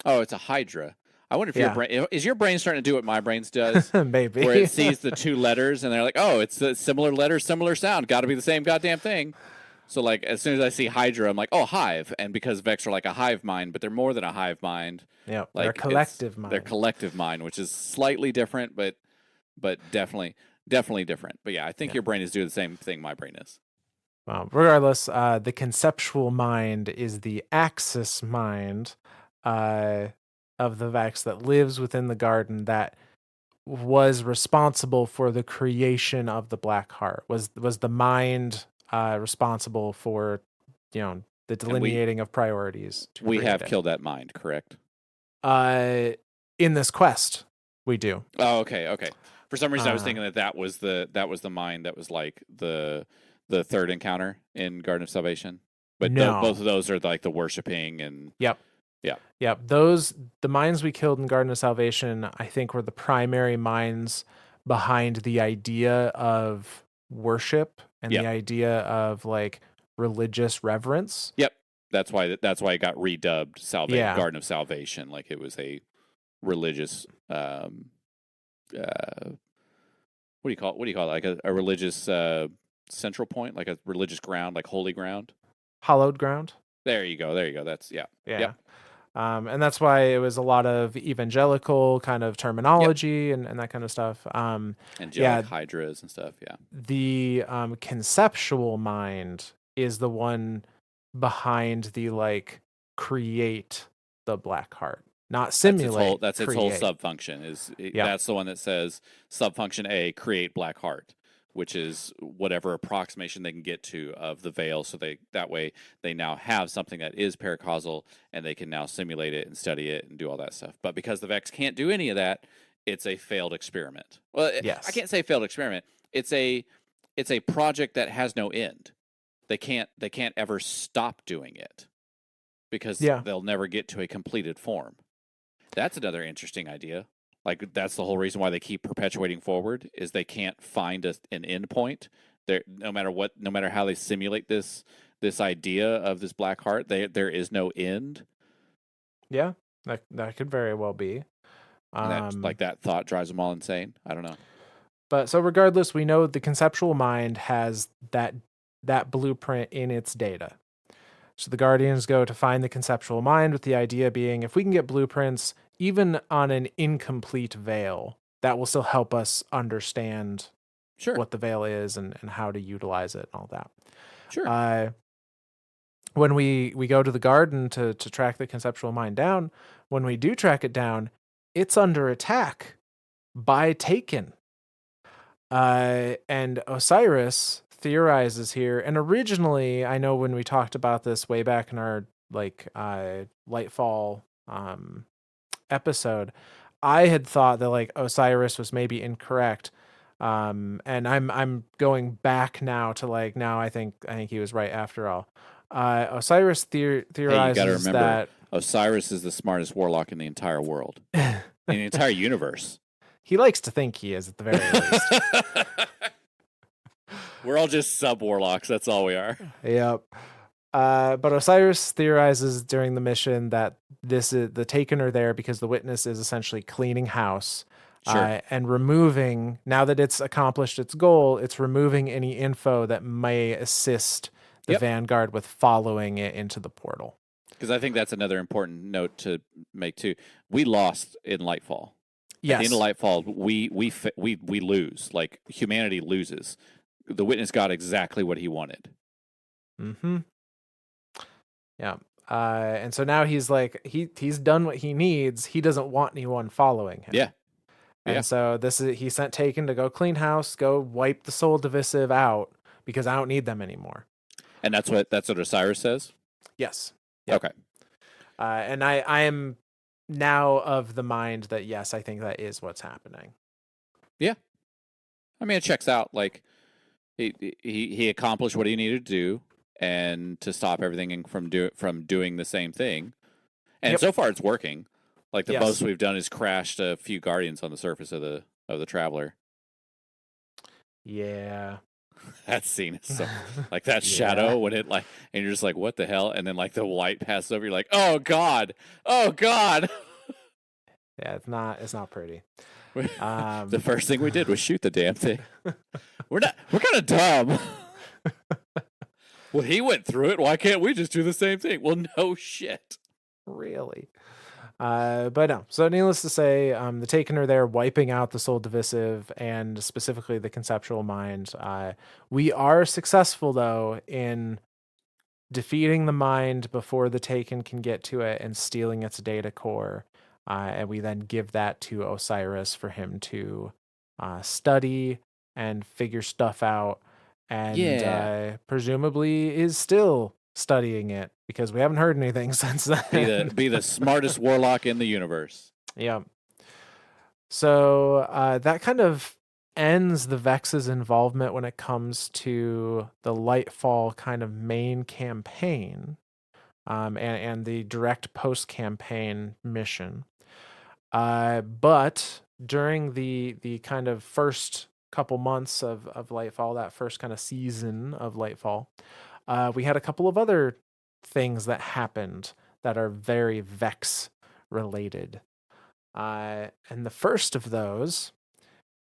It's a Hydra. I wonder if your brain starting to do what my brain does? Maybe. Where it sees the two letters and they're like, oh, it's a similar letter, similar sound. Got to be the same goddamn thing. So like as soon as I see Hydra, I'm like, oh, hive. And because Vex are like a hive mind, but they're more than a hive mind. Yeah, like they're collective mind. They're collective mind, which is slightly different, but definitely different. But yeah, I think your brain is doing the same thing my brain is. Well, regardless, the conceptual mind is the axis mind of the Vex that lives within the garden that was responsible for the creation of the Black Heart. Was the mind responsible for, the delineating of priorities? We have killed that mind, correct? In this quest, we do. Oh, okay. For some reason, I was thinking that was the mind that was like the third encounter in Garden of Salvation. But no. Both of those are like the worshiping and Yep. The minds we killed in Garden of Salvation, I think, were the primary minds behind the idea of worship and the idea of like religious reverence. Yep. That's why it got redubbed Garden of Salvation. Like it was a religious what do you call it? Like a religious central point, like a religious ground, like holy ground. Hallowed ground. There you go. That's yeah. Yep. And that's why it was a lot of evangelical kind of terminology and that kind of stuff. Angelic hydras and stuff. Yeah. The conceptual mind is the one behind the like create the Black Heart, not simulate. That's its whole subfunction. That's the one that says subfunction A, create Black Heart, which is whatever approximation they can get to of the veil. So that way they now have something that is paracausal and they can now simulate it and study it and do all that stuff. But because the Vex can't do any of that, it's a failed experiment. Well, yes. I can't say failed experiment. It's a project that has no end. They can't ever stop doing it because they'll never get to a completed form. That's another interesting idea. Like that's the whole reason why they keep perpetuating forward is they can't find an end point. No matter how they simulate this idea of this Black Heart, there is no end. Yeah, that could very well be. That thought drives them all insane. I don't know. But so regardless, we know the conceptual mind has that blueprint in its data. So the Guardians go to find the conceptual mind with the idea being if we can get blueprints, even on an incomplete veil, that will still help us understand what the veil is and how to utilize it and all that. Sure. When we go to the garden to track the conceptual mind down, when we do track it down, it's under attack by Taken. And Osiris theorizes here, and originally, I know when we talked about this way back in our Lightfall episode, I had thought that like Osiris was maybe incorrect. And I'm going back now to like now I think he was right after all. Osiris Hey, you got to theorizes remember, that Osiris is the smartest warlock in the entire world, in the entire universe. he likes to think he is at the very least. We're all just sub warlocks. That's all we are. Yep. But Osiris theorizes during the mission that this is the Taken are there because the witness is essentially cleaning house, Sure. and removing, now that it's accomplished its goal, it's removing any info that may assist the Yep. Vanguard with following it into the portal. Because I think that's another important note to make too. We lost in Lightfall. Yes. At the end of Lightfall, we lose. Like humanity loses. The witness got exactly what he wanted. Mm-hmm. Yeah. And so now he's like he's done what he needs. He doesn't want anyone following him. Yeah. And Yeah. so he sent Taken to go clean house, go wipe the Soul Divisive out because I don't need them anymore. And that's what Osiris says? Yes. Yep. Okay. And I am now of the mind that yes, I think that is what's happening. Yeah. I mean, it checks out. Like he accomplished what he needed to do, and to stop everything from doing the same thing. And so far, it's working. Like the most we've done is crashed a few Guardians on the surface of the Traveler. Yeah. That scene is so like that shadow when it like, and you're just like, what the hell? And then like the light passes over, you're like, oh god. Yeah, it's not pretty. The first thing we did was shoot the damn thing. We're kind of dumb. Well, he went through it. Why can't we just do the same thing? Well, no shit. Really. But no. So needless to say, the Taken are there wiping out the Soul Divisive and specifically the Conceptual Mind. We are successful, though, in defeating the Mind before the Taken can get to it and stealing its data core. And we then give that to Osiris for him to study and figure stuff out. And presumably is still studying it because we haven't heard anything since then. Be the smartest warlock in the universe. Yeah. So that kind of ends the Vex's involvement when it comes to the Lightfall kind of main campaign, and the direct post-campaign mission. But during the kind of first couple months of Lightfall, that first kind of season of Lightfall, we had a couple of other things that happened that are very Vex related. And the first of those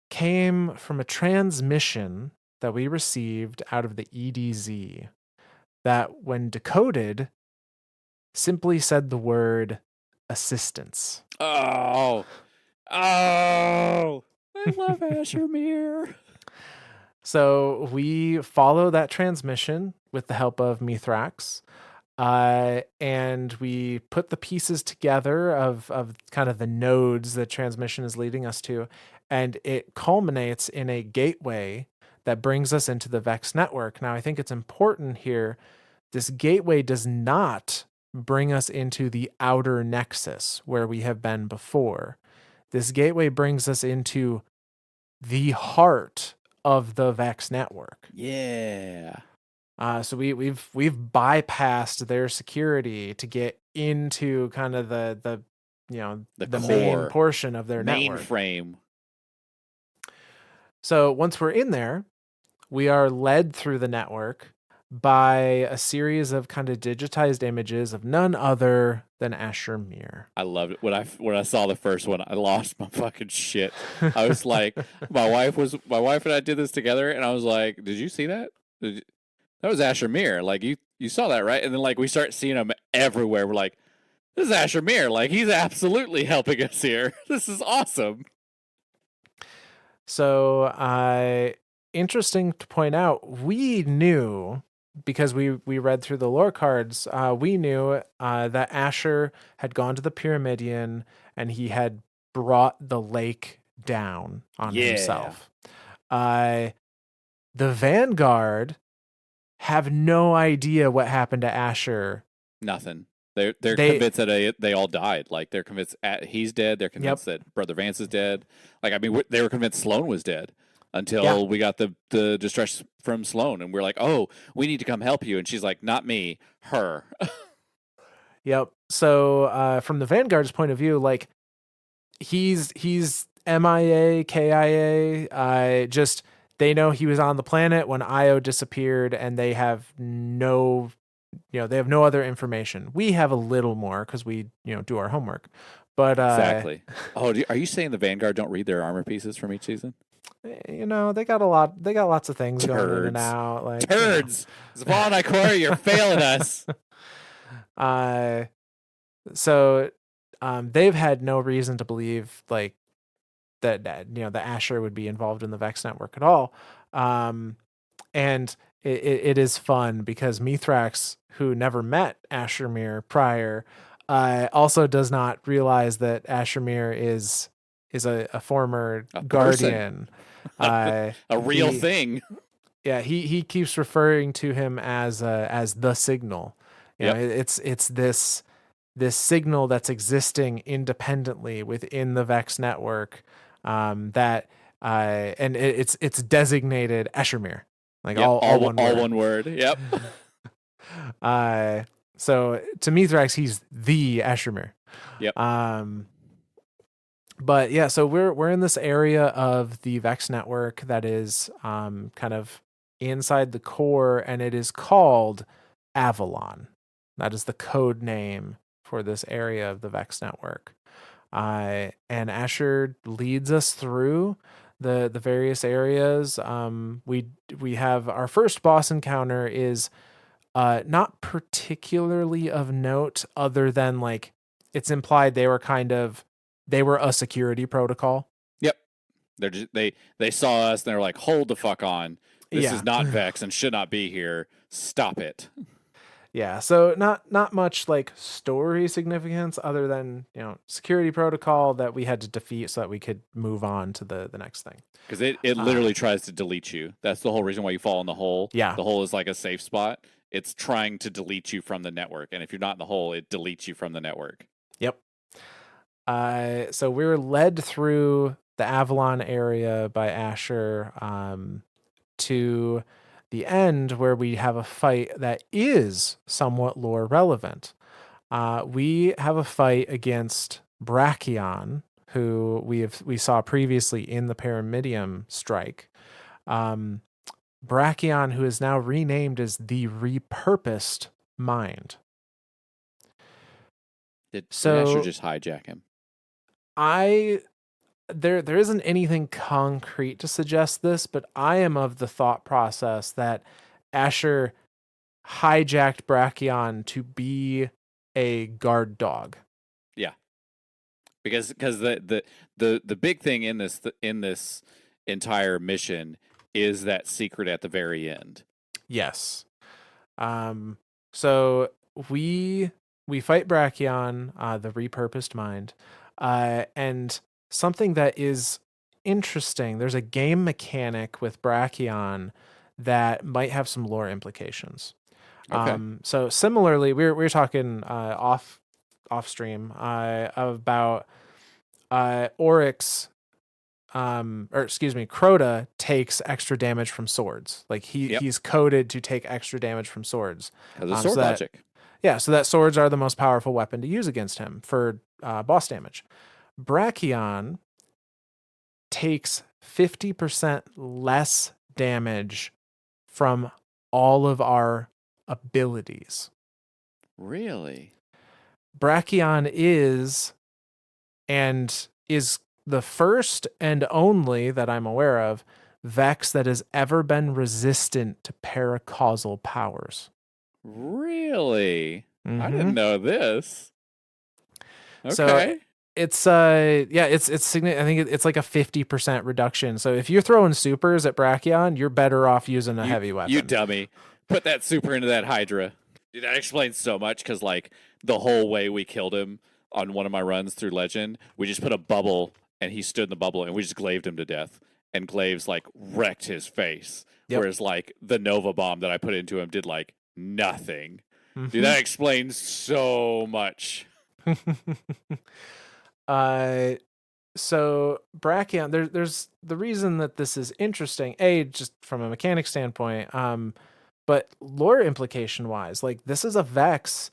came from a transmission that we received out of the EDZ that, when decoded, simply said the word assistance. Oh, I love Ashermere. So we follow that transmission with the help of Mithrax, and we put the pieces together of kind of the nodes that transmission is leading us to, and it culminates in a gateway that brings us into the Vex network. Now, I think it's important here, this gateway does not bring us into the outer nexus where we have been before. This gateway brings us into the heart of the Vex network. Yeah. So we've bypassed their security to get into kind of the main portion of their mainframe. So once we're in there, we are led through the network by a series of kind of digitized images of none other than Ashermere. I loved it. When I saw the first one, I lost my fucking shit. I was like, my wife and I did this together, and I was like, did you see that? That was Ashermere. Like you saw that, right? And then like we start seeing him everywhere. We're like, this is Ashermere. Like he's absolutely helping us here. This is awesome. So, interesting to point out, we knew, because we read through the lore cards, we knew that Asher had gone to the Pyramidion and he had brought the lake down on himself. The Vanguard have no idea what happened to Asher. Nothing. They're They convinced that they all died. Like they're convinced he's dead. They're Yep. convinced that Brother Vance is dead. Like I mean, they were convinced Sloane was dead Yeah. until we got the distress from Sloane, and we're like, oh, we need to come help you. And she's like, not me, her. Yep. So from the Vanguard's point of view, like he's MIA, KIA. Just they know he was on the planet when Io disappeared, and they have no, they have no other information. We have a little more because we, do our homework. But Exactly. Oh, are you saying the Vanguard don't read their armor pieces from each season? they got a lot. They got lots of things going in and Turds. out. Like Turds. Zavon Ikora, you're failing us. So they've had no reason to believe like that the Asher would be involved in the Vex network at all. And it is fun because Mithrax, who never met Ashermere prior, also does not realize that Ashermere is a former guardian. A real thing. Yeah, he keeps referring to him as the signal. It's this signal that's existing independently within the Vex network, that and it's designated Eschermere, like all one word. Yep. So to Mithrax, he's the Eschermere. Yep. But yeah, so we're in this area of the Vex network that is kind of inside the core, and it is called Avalon. That is the code name for this area of the Vex network. And Asher leads us through the various areas. We have our first boss encounter is not particularly of note, other than like it's implied they were a security protocol. Yep. They saw us and they're like, hold the fuck on. This is not Vex and should not be here. Stop it. Yeah, so not much like story significance other than, security protocol that we had to defeat so that we could move on to the next thing. Because it literally tries to delete you. That's the whole reason why you fall in the hole. Yeah. The hole is like a safe spot. It's trying to delete you from the network. And if you're not in the hole, it deletes you from the network. Yep. So we're led through the Avalon area by Asher to the end, where we have a fight that is somewhat lore relevant. We have a fight against Brachion, who we saw previously in the Pyramidium strike. Brachion, who is now renamed as the Repurposed Mind. Did Asher just hijack him? There isn't anything concrete to suggest this, but I am of the thought process that Asher hijacked Brachion to be a guard dog. Yeah, because the big thing in this entire mission is that secret at the very end. Yes. So we fight Brachion, the Repurposed Mind, and something that is interesting. There's a game mechanic with Brachion that might have some lore implications. Okay. So similarly, we were talking off stream about Oryx, Crota takes extra damage from swords. Like he's coded to take extra damage from swords. The sword logic. Yeah, so that swords are the most powerful weapon to use against him for boss damage. Brachion takes 50% less damage from all of our abilities. Really? Brachion is the first and only that I'm aware of Vex that has ever been resistant to paracausal powers. Really? Mm-hmm. I didn't know this. Okay. So it's significant. I think it's like a 50% reduction. So if you're throwing supers at Brachion, you're better off using a heavy weapon. You dummy. Put that super into that Hydra. Dude, that explains so much, because like the whole way we killed him on one of my runs through Legend, we just put a bubble and he stood in the bubble and we just Glaived him to death. And Glaive's like wrecked his face. Yep. Whereas like the Nova bomb that I put into him did like nothing. Dude, that explains so much. uh, so Brachion, there's the reason that this is interesting. Just from a mechanic standpoint, but lore implication wise, like this is a Vex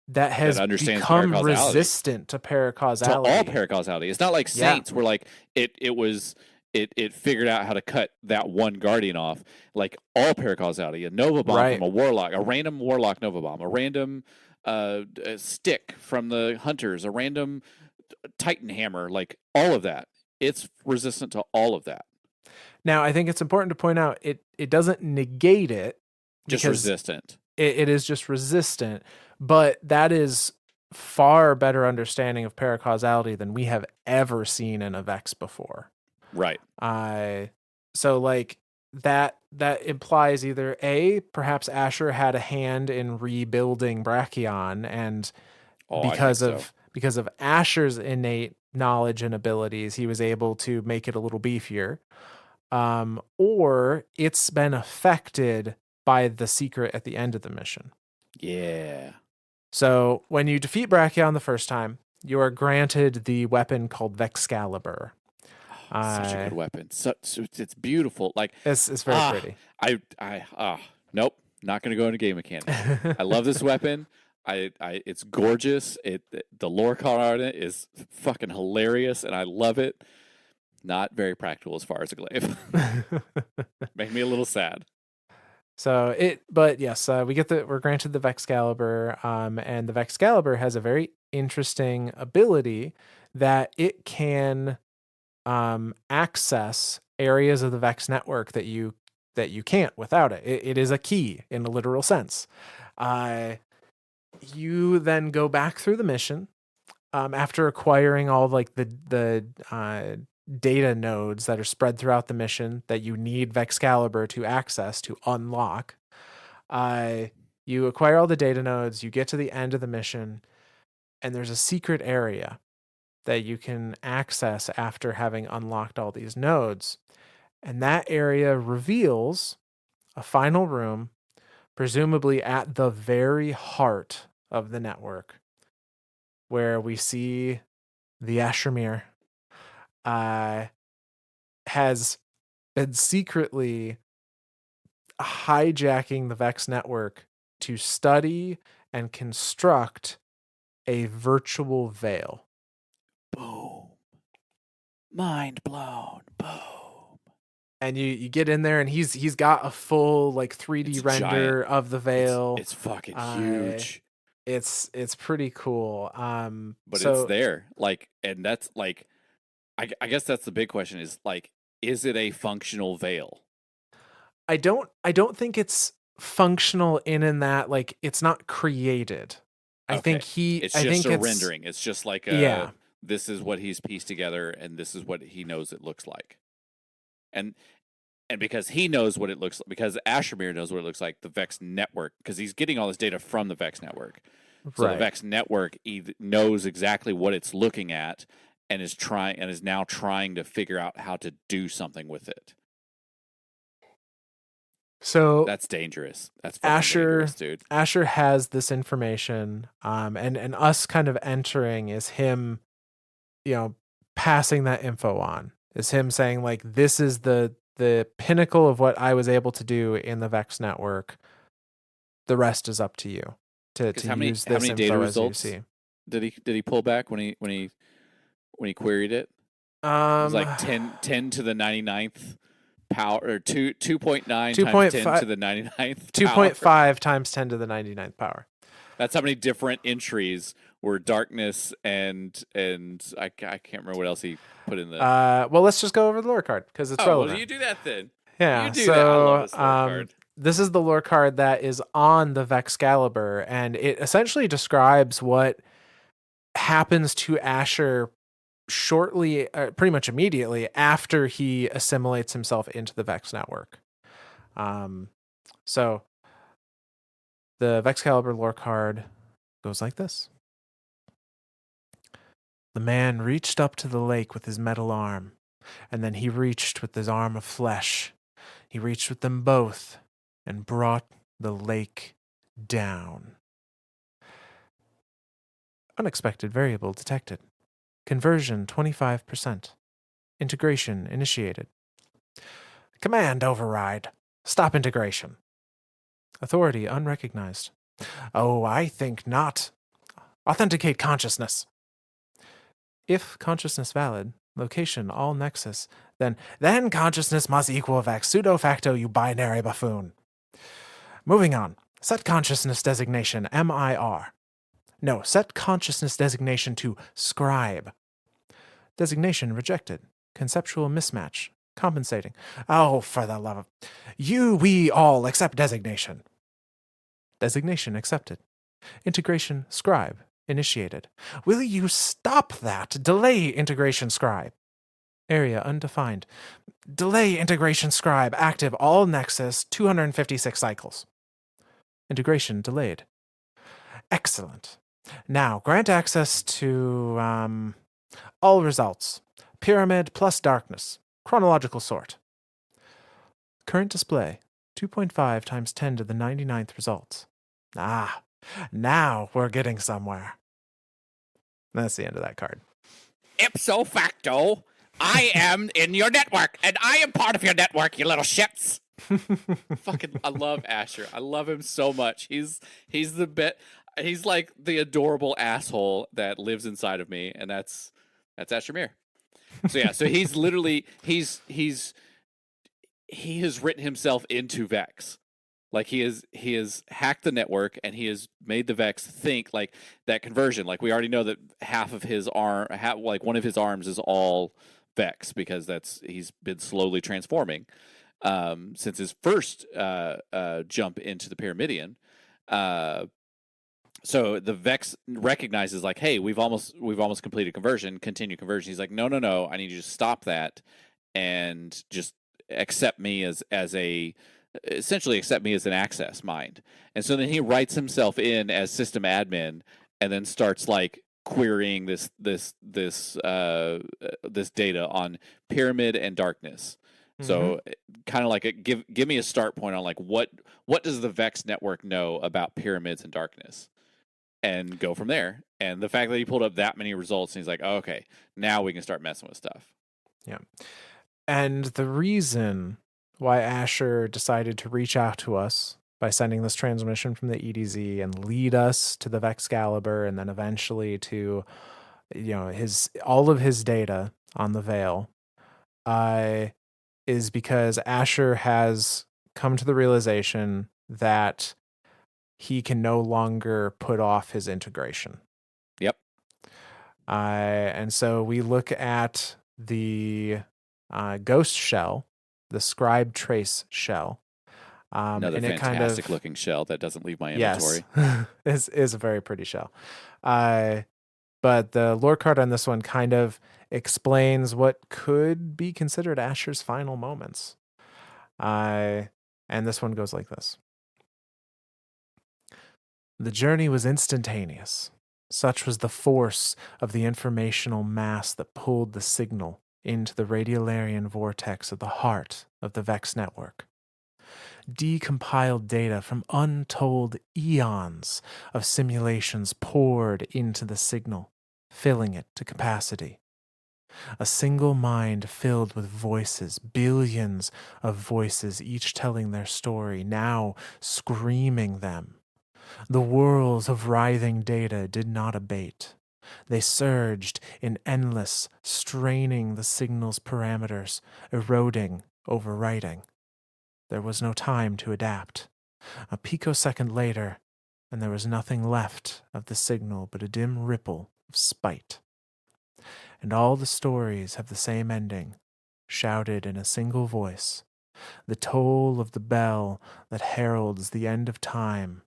that has understands become paracausality. resistant to paracausality. To all paracausality. It's not like Saints Yeah. where like it figured out how to cut that one guardian off. Like all paracausality, a Nova Bomb Right. from a Warlock, a random Warlock Nova Bomb, a random stick from the Hunters, a random Titan Hammer, like all of that. It's resistant to all of that. Now, I think it's important to point out it doesn't negate it. Just resistant. It is just resistant, but that is far better understanding of paracausality than we have ever seen in a Vex before. Right. So like that implies either A, perhaps Asher had a hand in rebuilding Brachion, and because of Asher's innate knowledge and abilities, he was able to make it a little beefier. Or it's been affected by the secret at the end of the mission. Yeah. So when you defeat Brachion the first time, you are granted the weapon called Vexcalibur. Such a good weapon. It's beautiful. Like it's very pretty. Nope, not gonna go into game mechanics. I love this weapon. It's gorgeous. The lore card on it is fucking hilarious, and I love it. Not very practical as far as a glaive. Make me a little sad. So but yes, we're granted the Vexcalibur, and the Vexcalibur has a very interesting ability that it can access areas of the Vex network that you can't without it. It is a key in a literal sense. You then go back through the mission after acquiring all of, like the data nodes that are spread throughout the mission that you need Vexcalibur to access to unlock. You acquire all the data nodes, you get to the end of the mission, and there's a secret area that you can access after having unlocked all these nodes. And that area reveals a final room, presumably at the very heart of the network, where we see the Ashermere has been secretly hijacking the Vex network to study and construct a virtual veil. Boom. Mind blown. Boom. And you get in there, and he's got a full like 3D render of the veil. It's fucking huge. It's pretty cool. But it's there. Like, and that's like, I guess that's the big question is like, is it a functional veil? I don't think it's functional in that like it's not created. I think it's just a rendering. It's just like this is what he's pieced together, and this is what he knows it looks like. And because he knows what it looks like, because Ashermere knows what it looks like, the Vex network, because he's getting all this data from the Vex network. So the Vex network knows exactly what it's looking at and is now trying to figure out how to do something with it. So that's dangerous. That's dangerous, dude. Asher has this information, and us kind of entering is him, passing that info on. Is him saying like, this is the pinnacle of what I was able to do in the Vex network. The rest is up to you to use this info data results as you see. Did he pull back when he queried it? It was like 10 to the 99th power, or 2.9 times 10 to the 99th 2.5 times 10 to the 99th power. That's how many different entries were darkness and I can't remember what else he put in the. Well, let's just go over the lore card because it's relevant. Well, you do that then. Yeah. You do that. I love this lore card. This is the lore card that is on the Vexcalibur, and it essentially describes what happens to Asher shortly, pretty much immediately after he assimilates himself into the Vex network. So the Vexcalibur lore card goes like this. The man reached up to the lake with his metal arm, and then he reached with his arm of flesh. He reached with them both and brought the lake down. Unexpected variable detected. Conversion 25%. Integration initiated. Command override. Stop integration. Authority unrecognized. Oh, I think not. Authenticate consciousness. If consciousness valid, location all nexus, then consciousness must equal Vex pseudo facto, you binary buffoon. Moving on. Set consciousness designation MIR. No, set consciousness designation to scribe. Designation rejected. Conceptual mismatch. Compensating. Oh, for the love of... we all accept designation. Designation accepted. Integration scribe initiated. Will you stop that? Delay integration scribe. Area undefined. Delay integration scribe active all nexus 256 cycles. Integration delayed. Excellent. Now grant access to all results. Pyramid plus darkness. Chronological sort. Current display 2.5 times 10 to the 99th results. Ah, now we're getting somewhere. That's the end of that card. Ipso facto, I am in your network, and I am part of your network, you little shits. Fucking, I love Asher. I love him so much. He's the bit. He's like the adorable asshole that lives inside of me, and that's Asher Mir. So yeah, so he's literally he has written himself into Vex. Like he has hacked the network, and he has made the Vex think like that conversion. Like we already know that half of his arm, like one of his arms is all Vex because he's been slowly transforming since his first jump into the Pyramidion. So the Vex recognizes like, hey, we've almost completed conversion. Continue conversion. He's like, no, I need you to stop that and just accept me as essentially accept me as an access mind. And so then he writes himself in as system admin, and then starts like querying this data on pyramid and darkness. So kind of like give me a start point on like what does the Vex network know about pyramids and darkness, and go from there. And the fact that he pulled up that many results, and he's like, oh, okay, now we can start messing with stuff. Yeah. And the reason why Asher decided to reach out to us by sending this transmission from the EDZ and lead us to the Vexcalibur, and then eventually to, all of his data on the Veil, is because Asher has come to the realization that he can no longer put off his integration. Yep. And so we look at the ghost shell, the scribe trace shell. Another and fantastic looking shell that doesn't leave my inventory. Yes, is a very pretty shell. But the lore card on this one kind of explains what could be considered Asher's final moments. And this one goes like this. The journey was instantaneous. Such was the force of the informational mass that pulled the signal into the radiolarian vortex of the heart of the Vex network. Decompiled data from untold eons of simulations poured into the signal, filling it to capacity. A single mind filled with voices, billions of voices, each telling their story, now screaming them. The whirls of writhing data did not abate. They surged in endless, straining the signal's parameters, eroding, overwriting. There was no time to adapt. A picosecond later, and there was nothing left of the signal but a dim ripple of spite. And all the stories have the same ending, shouted in a single voice, the toll of the bell that heralds the end of time.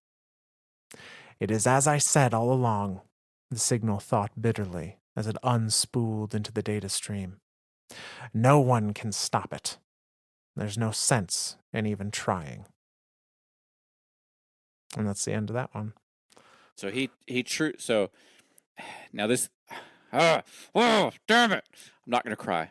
It is as I said all along, the signal thought bitterly as it unspooled into the data stream. No one can stop it. There's no sense in even trying. And that's the end of that one. So so now this oh damn it. I'm not gonna cry.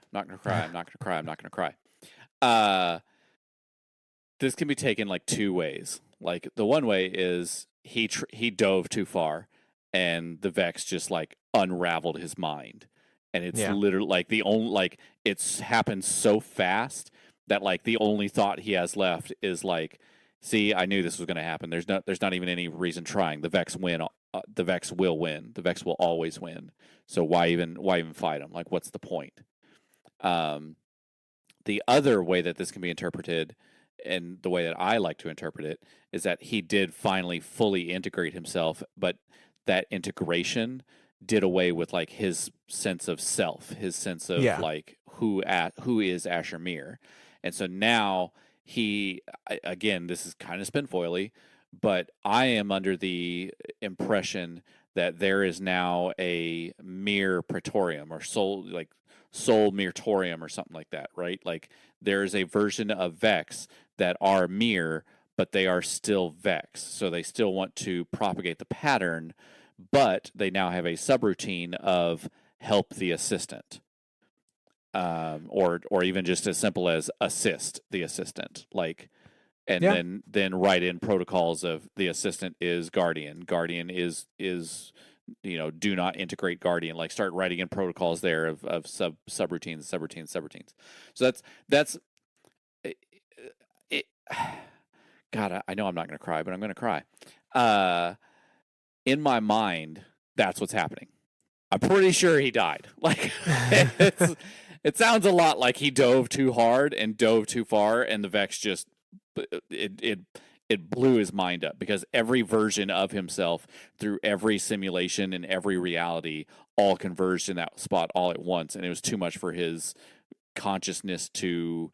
This can be taken like two ways. Like the one way is he dove too far and the Vex just like unraveled his mind. And it's Yeah. literally like the only like it's happened so fast that like the only thought he has left is like, see, I knew this was going to happen. There's not even any reason trying. The Vex win. The Vex will win. The Vex will always win. So why even fight him? Like, what's the point? The other way that this can be interpreted, and the way that I like to interpret it, is that he did finally fully integrate himself, but that integration did away with like his sense of self, his sense of like who is Asher Mir. And so now again, this is kind of spinfoily, but I am under the impression that there is now a Mir Praetorium or Soul Mirtorium or something like that, right? Like there is a version of Vex that are Mir, but they are still Vex. So they still want to propagate the pattern, but they now have a subroutine of help the assistant, or even just as simple as assist the assistant, like, and then write in protocols of the assistant is Guardian. Guardian is do not integrate Guardian. Like start writing in protocols there of subroutines. So that's it. God, I know I'm not going to cry, but I'm going to cry. In my mind, that's what's happening. I'm pretty sure he died. Like, it sounds a lot like he dove too hard and dove too far, and the Vex just it blew his mind up, because every version of himself through every simulation and every reality all converged in that spot all at once, and it was too much for his consciousness to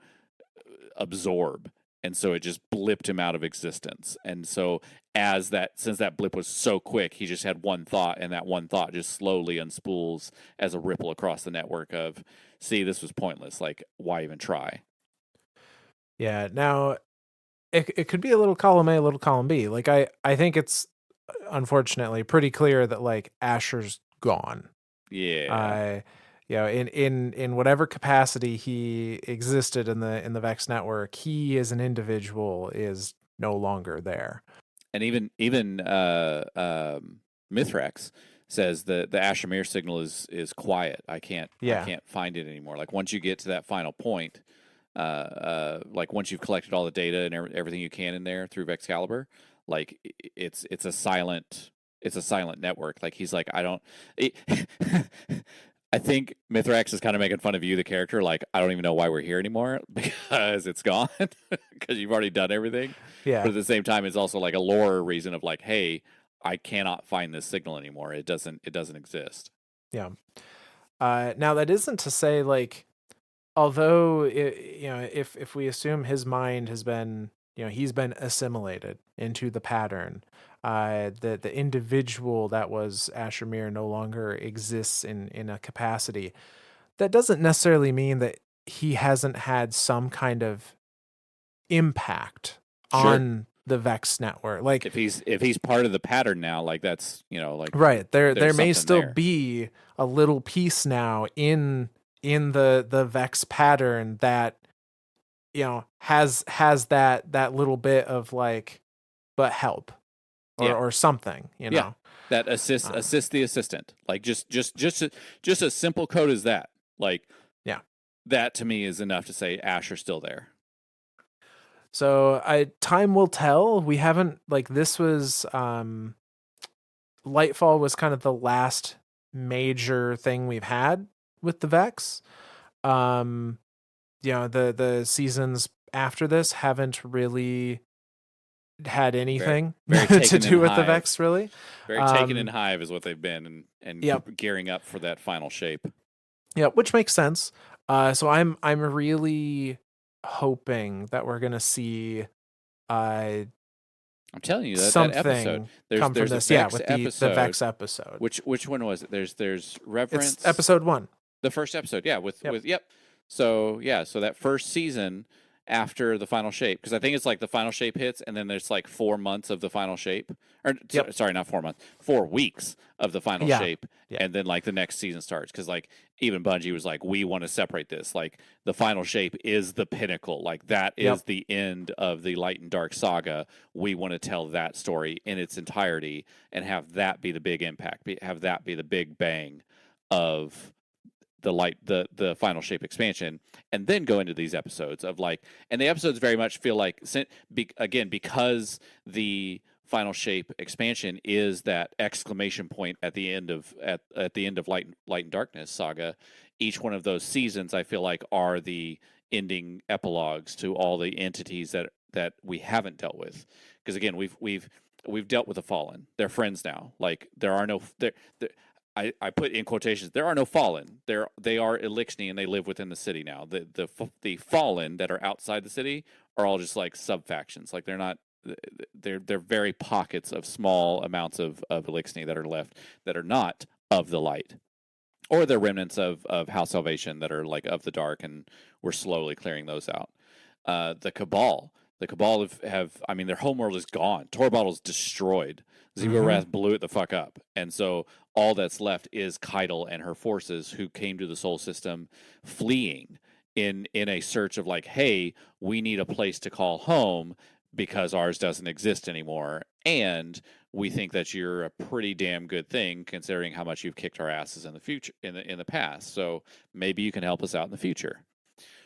absorb. And so it just blipped him out of existence. And so since that blip was so quick, he just had one thought, and that one thought just slowly unspools as a ripple across the network of, see, this was pointless. Like, why even try? Yeah. Now, it could be a little column A, a little column B. Like, I think it's unfortunately pretty clear that like Asher's gone. Yeah. In whatever capacity he existed in the Vex network, he as an individual is no longer there. And even Mithrax says the Asher Mir signal is quiet. I can't find it anymore. Like once you get to that final point, like once you've collected all the data and everything you can in there through Vexcalibur, like it's a silent network. Like he's like, I think Mithrax is kind of making fun of you, the character. Like, I don't even know why we're here anymore because it's gone, because you've already done everything. Yeah. But at the same time, it's also like a lore reason of like, hey, I cannot find this signal anymore. It doesn't exist. Yeah. Now that isn't to say like, although if we assume his mind has been, he's been assimilated into the pattern, the individual that was Asher Mir no longer exists in a capacity, that doesn't necessarily mean that he hasn't had some kind of impact on the Vex network. Like if he's part of the pattern now, like that's like right there may still be a little piece now in the Vex pattern that has that little bit of like, but help or something, that assist the assistant, like just a simple code as that, like that to me is enough to say Asher's still there. So time will tell. We haven't, like, this was Lightfall was kind of the last major thing we've had with the Vex. The seasons after this haven't really had anything very to do with Hive. The Vex, really. Very taken in Hive is what they've been, and gearing up for that final shape. Yeah, which makes sense. So I'm really hoping that we're gonna see I'm telling you that something episode. There's from this, Vex with episode. the Vex episode. Which one was it? There's Reverence. It's episode 1. The first episode, with So so that first season, after the final shape, because I think it's like the final shape hits, and then there's like 4 months of the final shape, or Yep. sorry, not 4 months, 4 weeks of the final Yeah. shape, Yeah. and then like the next season starts. Because like even Bungie was like, we want to separate this. Like the final shape is the pinnacle. Like that is Yep. the end of the Light and Dark saga. We want to tell that story in its entirety and have that be the big impact. Have that be the big bang of the final shape expansion, and then go into these episodes of like, and the episodes very much feel like, again, because the final shape expansion is that exclamation point at the end of at the end of Light and Darkness saga. Each one of those seasons, I feel like, are the ending epilogues to all the entities that we haven't dealt with. Because again, we've dealt with the Fallen. They're friends now. Like there are no there. I put in quotations, there are no fallen. They are Elixni, and they live within the city now. The fallen that are outside the city are all just like sub factions. Like they're not. They're very pockets of small amounts of Elixni that are left that are not of the light, or they're remnants of House Salvation that are like of the dark, and we're slowly clearing those out. The Cabal. The Cabal have I mean, their homeworld is gone. Torbottle's destroyed. Zero blew it the fuck up. And so all that's left is Keitel and her forces, who came to the Sol system fleeing in a search of like, hey, we need a place to call home because ours doesn't exist anymore. And we think that you're a pretty damn good thing considering how much you've kicked our asses in the future, in the past. So maybe you can help us out in the future.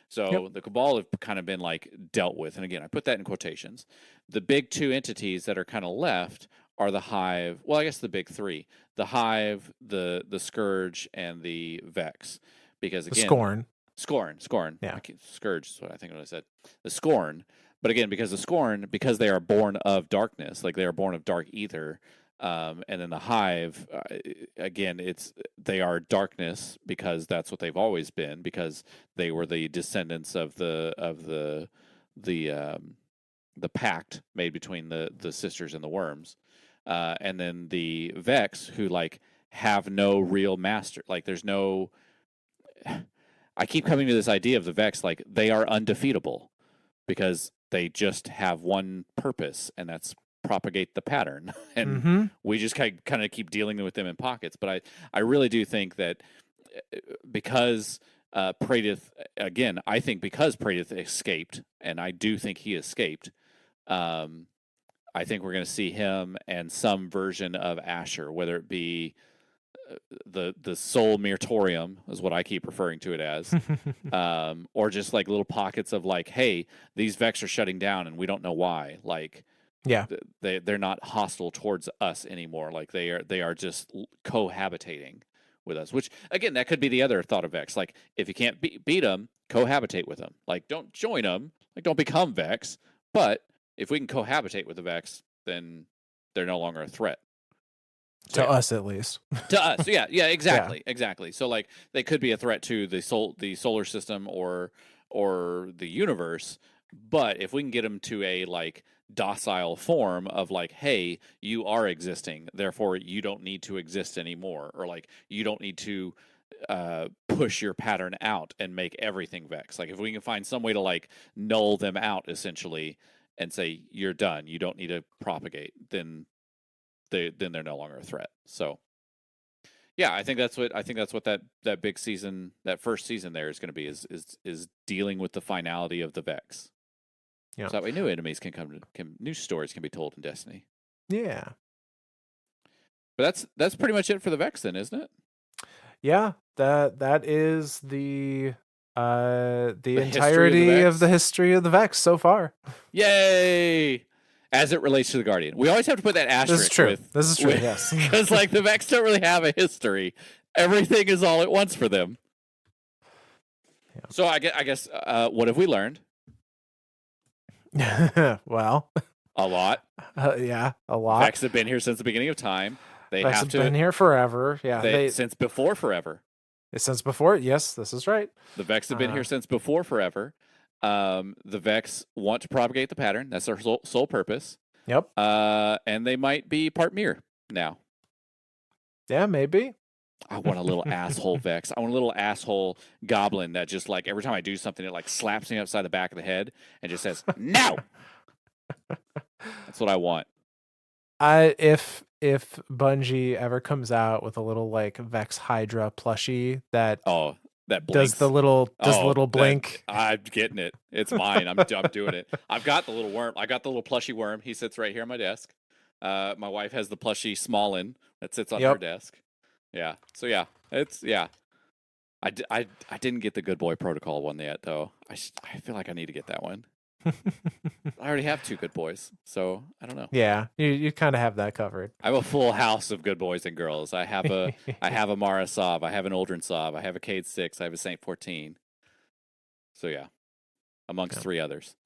So the Cabal have kind of been like dealt with. And again, I put that in quotations. The big two entities that are kind of left are the Hive. Well, I guess the big three: the Hive, the Scourge, and the Vex. Because again, Scorn. Yeah, Scourge is what I think what I said. The Scorn. But again, because the Scorn, because they are born of darkness, like they are born of dark ether. And then the Hive, again, they are darkness because that's what they've always been, because they were the descendants of the pact made between the sisters and the worms. And then the Vex, who like have no real master. Like there's no. I keep coming to this idea of the Vex, like they are undefeatable because they just have one purpose, and that's propagate the pattern. And we just kind of keep dealing with them in pockets. But I really do think that because Praedyth, again, I think because Praedyth escaped, and I do think he escaped, I think we're going to see him and some version of Asher, whether it be the Soul Myrtorium is what I keep referring to it as, or just like little pockets of like, hey, these Vex are shutting down and we don't know why. Like, yeah, they're not hostile towards us anymore. Like they are just cohabitating with us. Which again, that could be the other thought of Vex. Like if you can't beat them, cohabitate with them. Like don't join them. Like don't become Vex. But if we can cohabitate with the Vex, then they're no longer a threat. So, to us at least. To us, yeah, exactly. So like they could be a threat to the solar system or the universe, but if we can get them to a like docile form of like, hey, you are existing, therefore you don't need to exist anymore, or like you don't need to push your pattern out and make everything Vex. Like if we can find some way to like null them out essentially and say you're done, you don't need to propagate, then they're no longer a threat. So yeah, I think that's what that big season, that first season there is going to be, is dealing with the finality of the Vex. Yeah. So that way new enemies new stories can be told in Destiny. Yeah. But that's pretty much it for the Vex then, isn't it? Yeah, that is the entirety of the history of the Vex so far. Yay! As it relates to the Guardian, we always have to put that asterisk. This is true. Yes, because like the Vex don't really have a history. Everything is all at once for them. Yeah. So I guess what have we learned? Well, a lot. Yeah, a lot. Vex have been here since the beginning of time. Vex have been here forever. Yeah, since before forever. Since before, yes, this is right. The Vex have been here since before forever. The Vex want to propagate the pattern. That's their sole purpose. Yep. And they might be part mirror now. Yeah, maybe. I want a little asshole Vex. I want a little asshole goblin that just like every time I do something, it like slaps me upside the back of the head and just says no. That's what I want. If Bungie ever comes out with a little like Vex Hydra plushie that Oh, that does blinks. the little blink. I'm getting it. It's mine. I'm doing it. I've got the little worm. I got the little plushy worm. He sits right here on my desk. My wife has the plushy Smallin that sits on her Yep. desk. Yeah. So yeah, it's yeah. I didn't get the Good Boy Protocol one yet though. I feel like I need to get that one. I already have 2 good boys, so I don't know. Yeah, you kind of have that covered. I have a full house of good boys and girls. I have a Mara Sov, I have an Aldrin Sov, I have a Cade 6, I have a Saint 14. So yeah, amongst 3 others.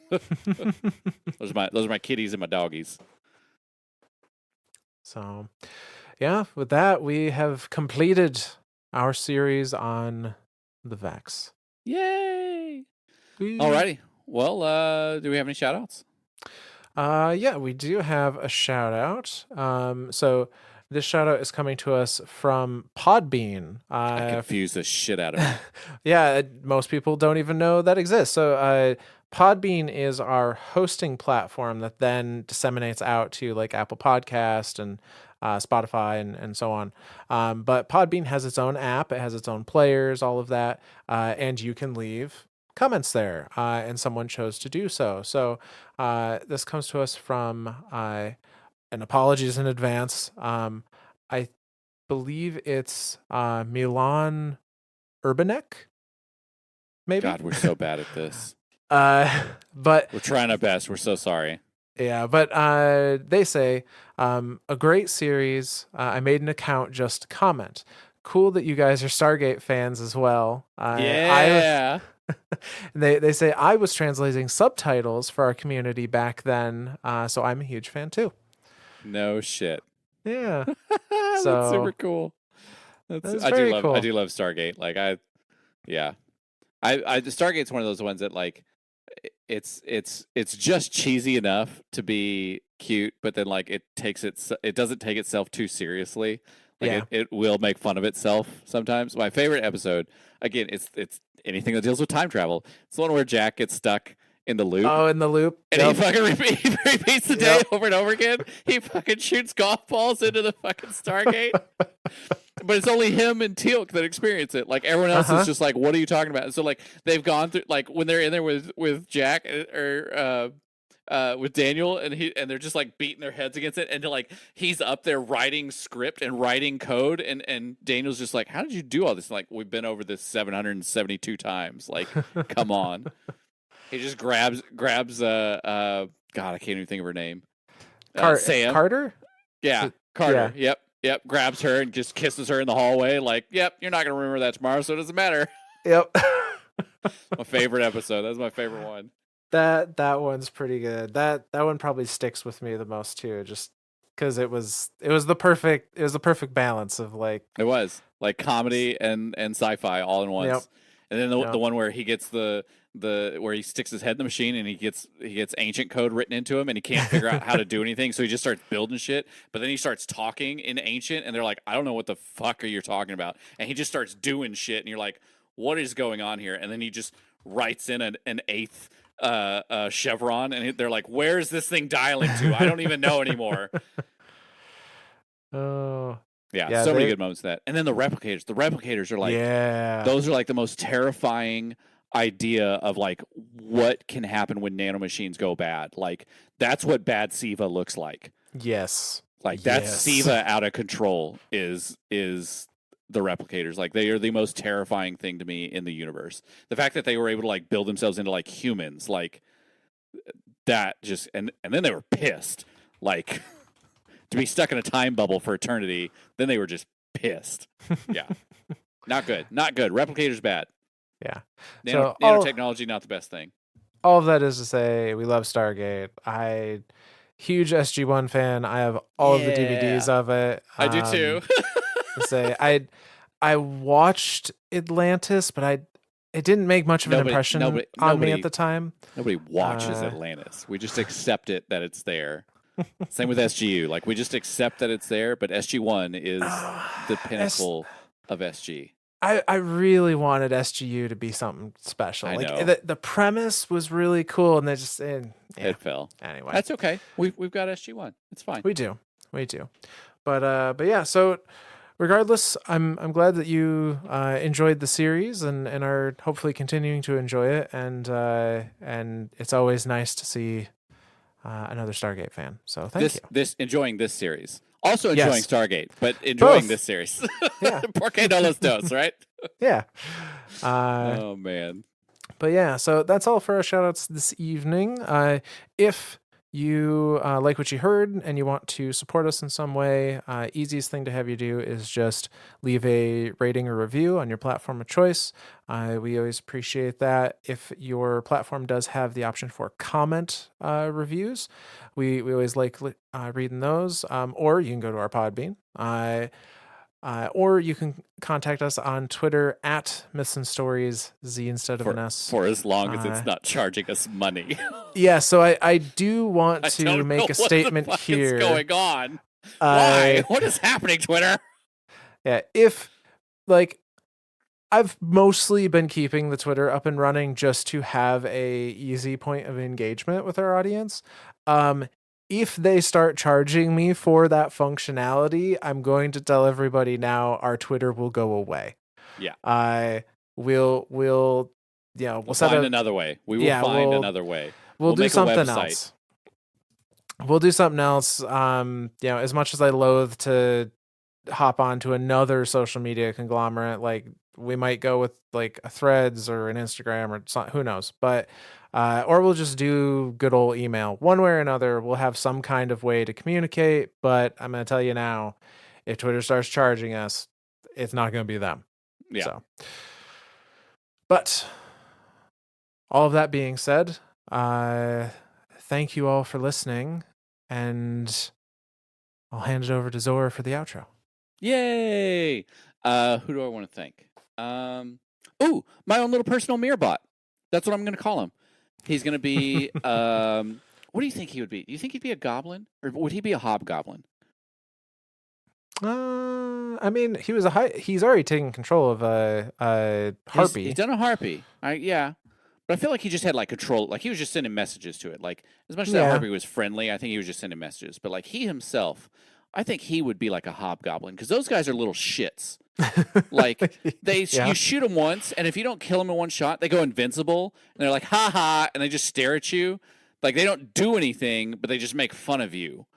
Those are my kitties and my doggies. So, yeah, with that we have completed our series on the Vex. Yay! Woo. Alrighty. Well, do we have any shout outs? Yeah, we do have a shout out. So this shout out is coming to us from Podbean. I confuse the shit out of me. Yeah, most people don't even know that exists. So Podbean is our hosting platform that then disseminates out to like Apple Podcast and Spotify and so on. But Podbean has its own app. It has its own players, all of that. And you can leave comments there, and someone chose to do so. So this comes to us from, and apologies in advance, I believe it's Milan Urbanek, maybe? God, we're so bad at this. But we're trying our best. We're so sorry. Yeah, but they say, a great series. I made an account just to comment. Cool that you guys are Stargate fans as well. Yeah. They say I was translating subtitles for our community back then, so I'm a huge fan too. No shit. Yeah. That's super cool. I do love Stargate. Like Stargate's one of those ones that like it's just cheesy enough to be cute, but then like it doesn't take itself too seriously. Like it will make fun of itself sometimes. My favorite episode, again, it's anything that deals with time travel. It's the one where Jack gets stuck in the loop. Oh, in the loop. And he fucking repeats the day over and over again. He fucking shoots golf balls into the fucking Stargate. But it's only him and Teal'c that experience it. Like everyone else is just like, what are you talking about? And so like they've gone through, like when they're in there with Jack or with Daniel and they're just like beating their heads against it, and like he's up there writing script and writing code, and Daniel's just like, how did you do all this? And like, we've been over this 772 times. Like, come on. He just grabs God, I can't even think of her name. Sam. Carter? Yeah, Carter. Yeah. Yep. Grabs her and just kisses her in the hallway. Like, yep, you're not gonna remember that tomorrow, so it doesn't matter. Yep. My favorite episode. That's my favorite one. That one's pretty good. That one probably sticks with me the most too, just because it was the perfect balance of like, it was like comedy and sci-fi all in once. Yep. And then the one where he gets the where he sticks his head in the machine and he gets ancient code written into him and he can't figure out how to do anything, so he just starts building shit. But then he starts talking in ancient and they're like, I don't know what the fuck are you talking about, and he just starts doing shit and you're like, what is going on here? And then he just writes in an eighth chevron and they're like, where is this thing dialing to? I don't even know anymore. Oh. Yeah, so many good moments of that. And then the replicators are like, those are like the most terrifying idea of like what can happen when nanomachines go bad. Like that's what bad Siva looks like. Yes. Like that's Siva out of control is the replicators. Like they are the most terrifying thing to me in the universe. The fact that they were able to like build themselves into like humans, like that just and then they were pissed. Like to be stuck in a time bubble for eternity, then they were just pissed. Yeah. Not good. Replicators bad. Yeah. Nanotechnology, not the best thing. All of that is to say, we love Stargate. Huge SG-1 fan. I have all of the DVDs of it. I do too. I watched Atlantis, but it didn't make much of an impression on me at the time. Nobody watches Atlantis. We just accept it that it's there. Same with SGU. Like we just accept that it's there, but SG1 is the pinnacle of SG. I really wanted SGU to be something special. I Like know. the premise was really cool, and they just It fell. Anyway, That's okay. We've got SG1. It's fine. we do. But yeah. So regardless, I'm glad that you enjoyed the series and are hopefully continuing to enjoy it. And it's always nice to see another Stargate fan. So thank you. Enjoying this series. Also enjoying Yes. Stargate, but enjoying Both. this series. Yeah. Porque no los dos, right? Yeah. Oh man. But yeah, so that's all for our shout outs this evening. If you like what you heard and you want to support us in some way, easiest thing to have you do is just leave a rating or review on your platform of choice. We always appreciate that. If your platform does have the option for comment reviews, we always like reading those. Or you can go to our Podbean. Or you can contact us on Twitter at Myths and Stories, Z instead of an S. For as long as it's not charging us money. Yeah, so I do want to make a statement here. What's going on? Why? What is happening, Twitter? Yeah, if like I've mostly been keeping the Twitter up and running just to have a easy point of engagement with our audience. If they start charging me for that functionality, I'm going to tell everybody now our Twitter will go away. Yeah. We'll find another way. We will find another way. We'll do something else. We'll do something else. As much as I loathe to hop onto another social media conglomerate, like we might go with like a Threads or an Instagram or something, who knows, but or we'll just do good old email. One way or another, we'll have some kind of way to communicate, but I'm going to tell you now, if Twitter starts charging us, it's not going to be them. Yeah. So, but all of that being said, thank you all for listening, and I'll hand it over to Zora for the outro. Yay! Who do I want to thank? My own little personal mirror bot. That's what I'm going to call him. He's going to be, what do you think he would be? Do you think he'd be a goblin? Or would he be a hobgoblin? I mean, he's already taken control of a harpy. He's done a harpy. Yeah. But I feel like he just had like control. Like he was just sending messages to it. Like as much as that harpy was friendly, I think he was just sending messages. But like he himself, I think he would be like a hobgoblin because those guys are little shits. Like you shoot them once, and if you don't kill them in one shot, they go invincible, and they're like ha ha, and they just stare at you. Like they don't do anything, but they just make fun of you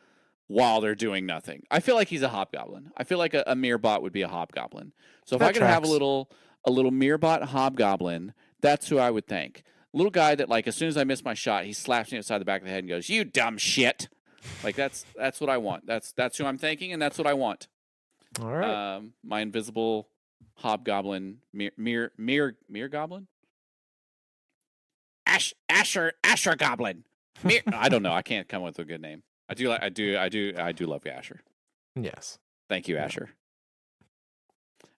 while they're doing nothing. I feel like he's a hobgoblin. I feel like a mirror bot would be a hobgoblin. So if I could have a little mirror bot hobgoblin, that's who I would thank. Little guy that like as soon as I miss my shot, he slaps me upside the back of the head and goes, "You dumb shit." Like that's what I want. That's who I'm thanking, and that's what I want. All right. My invisible hobgoblin, mirror goblin, Asher goblin. I don't know. I can't come up with a good name. I do love Asher. Yes. Thank you, Asher.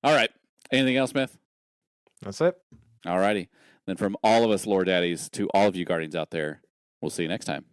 All right. Anything else, Smith? That's it. All righty. Then from all of us lore daddies to all of you guardians out there, we'll see you next time.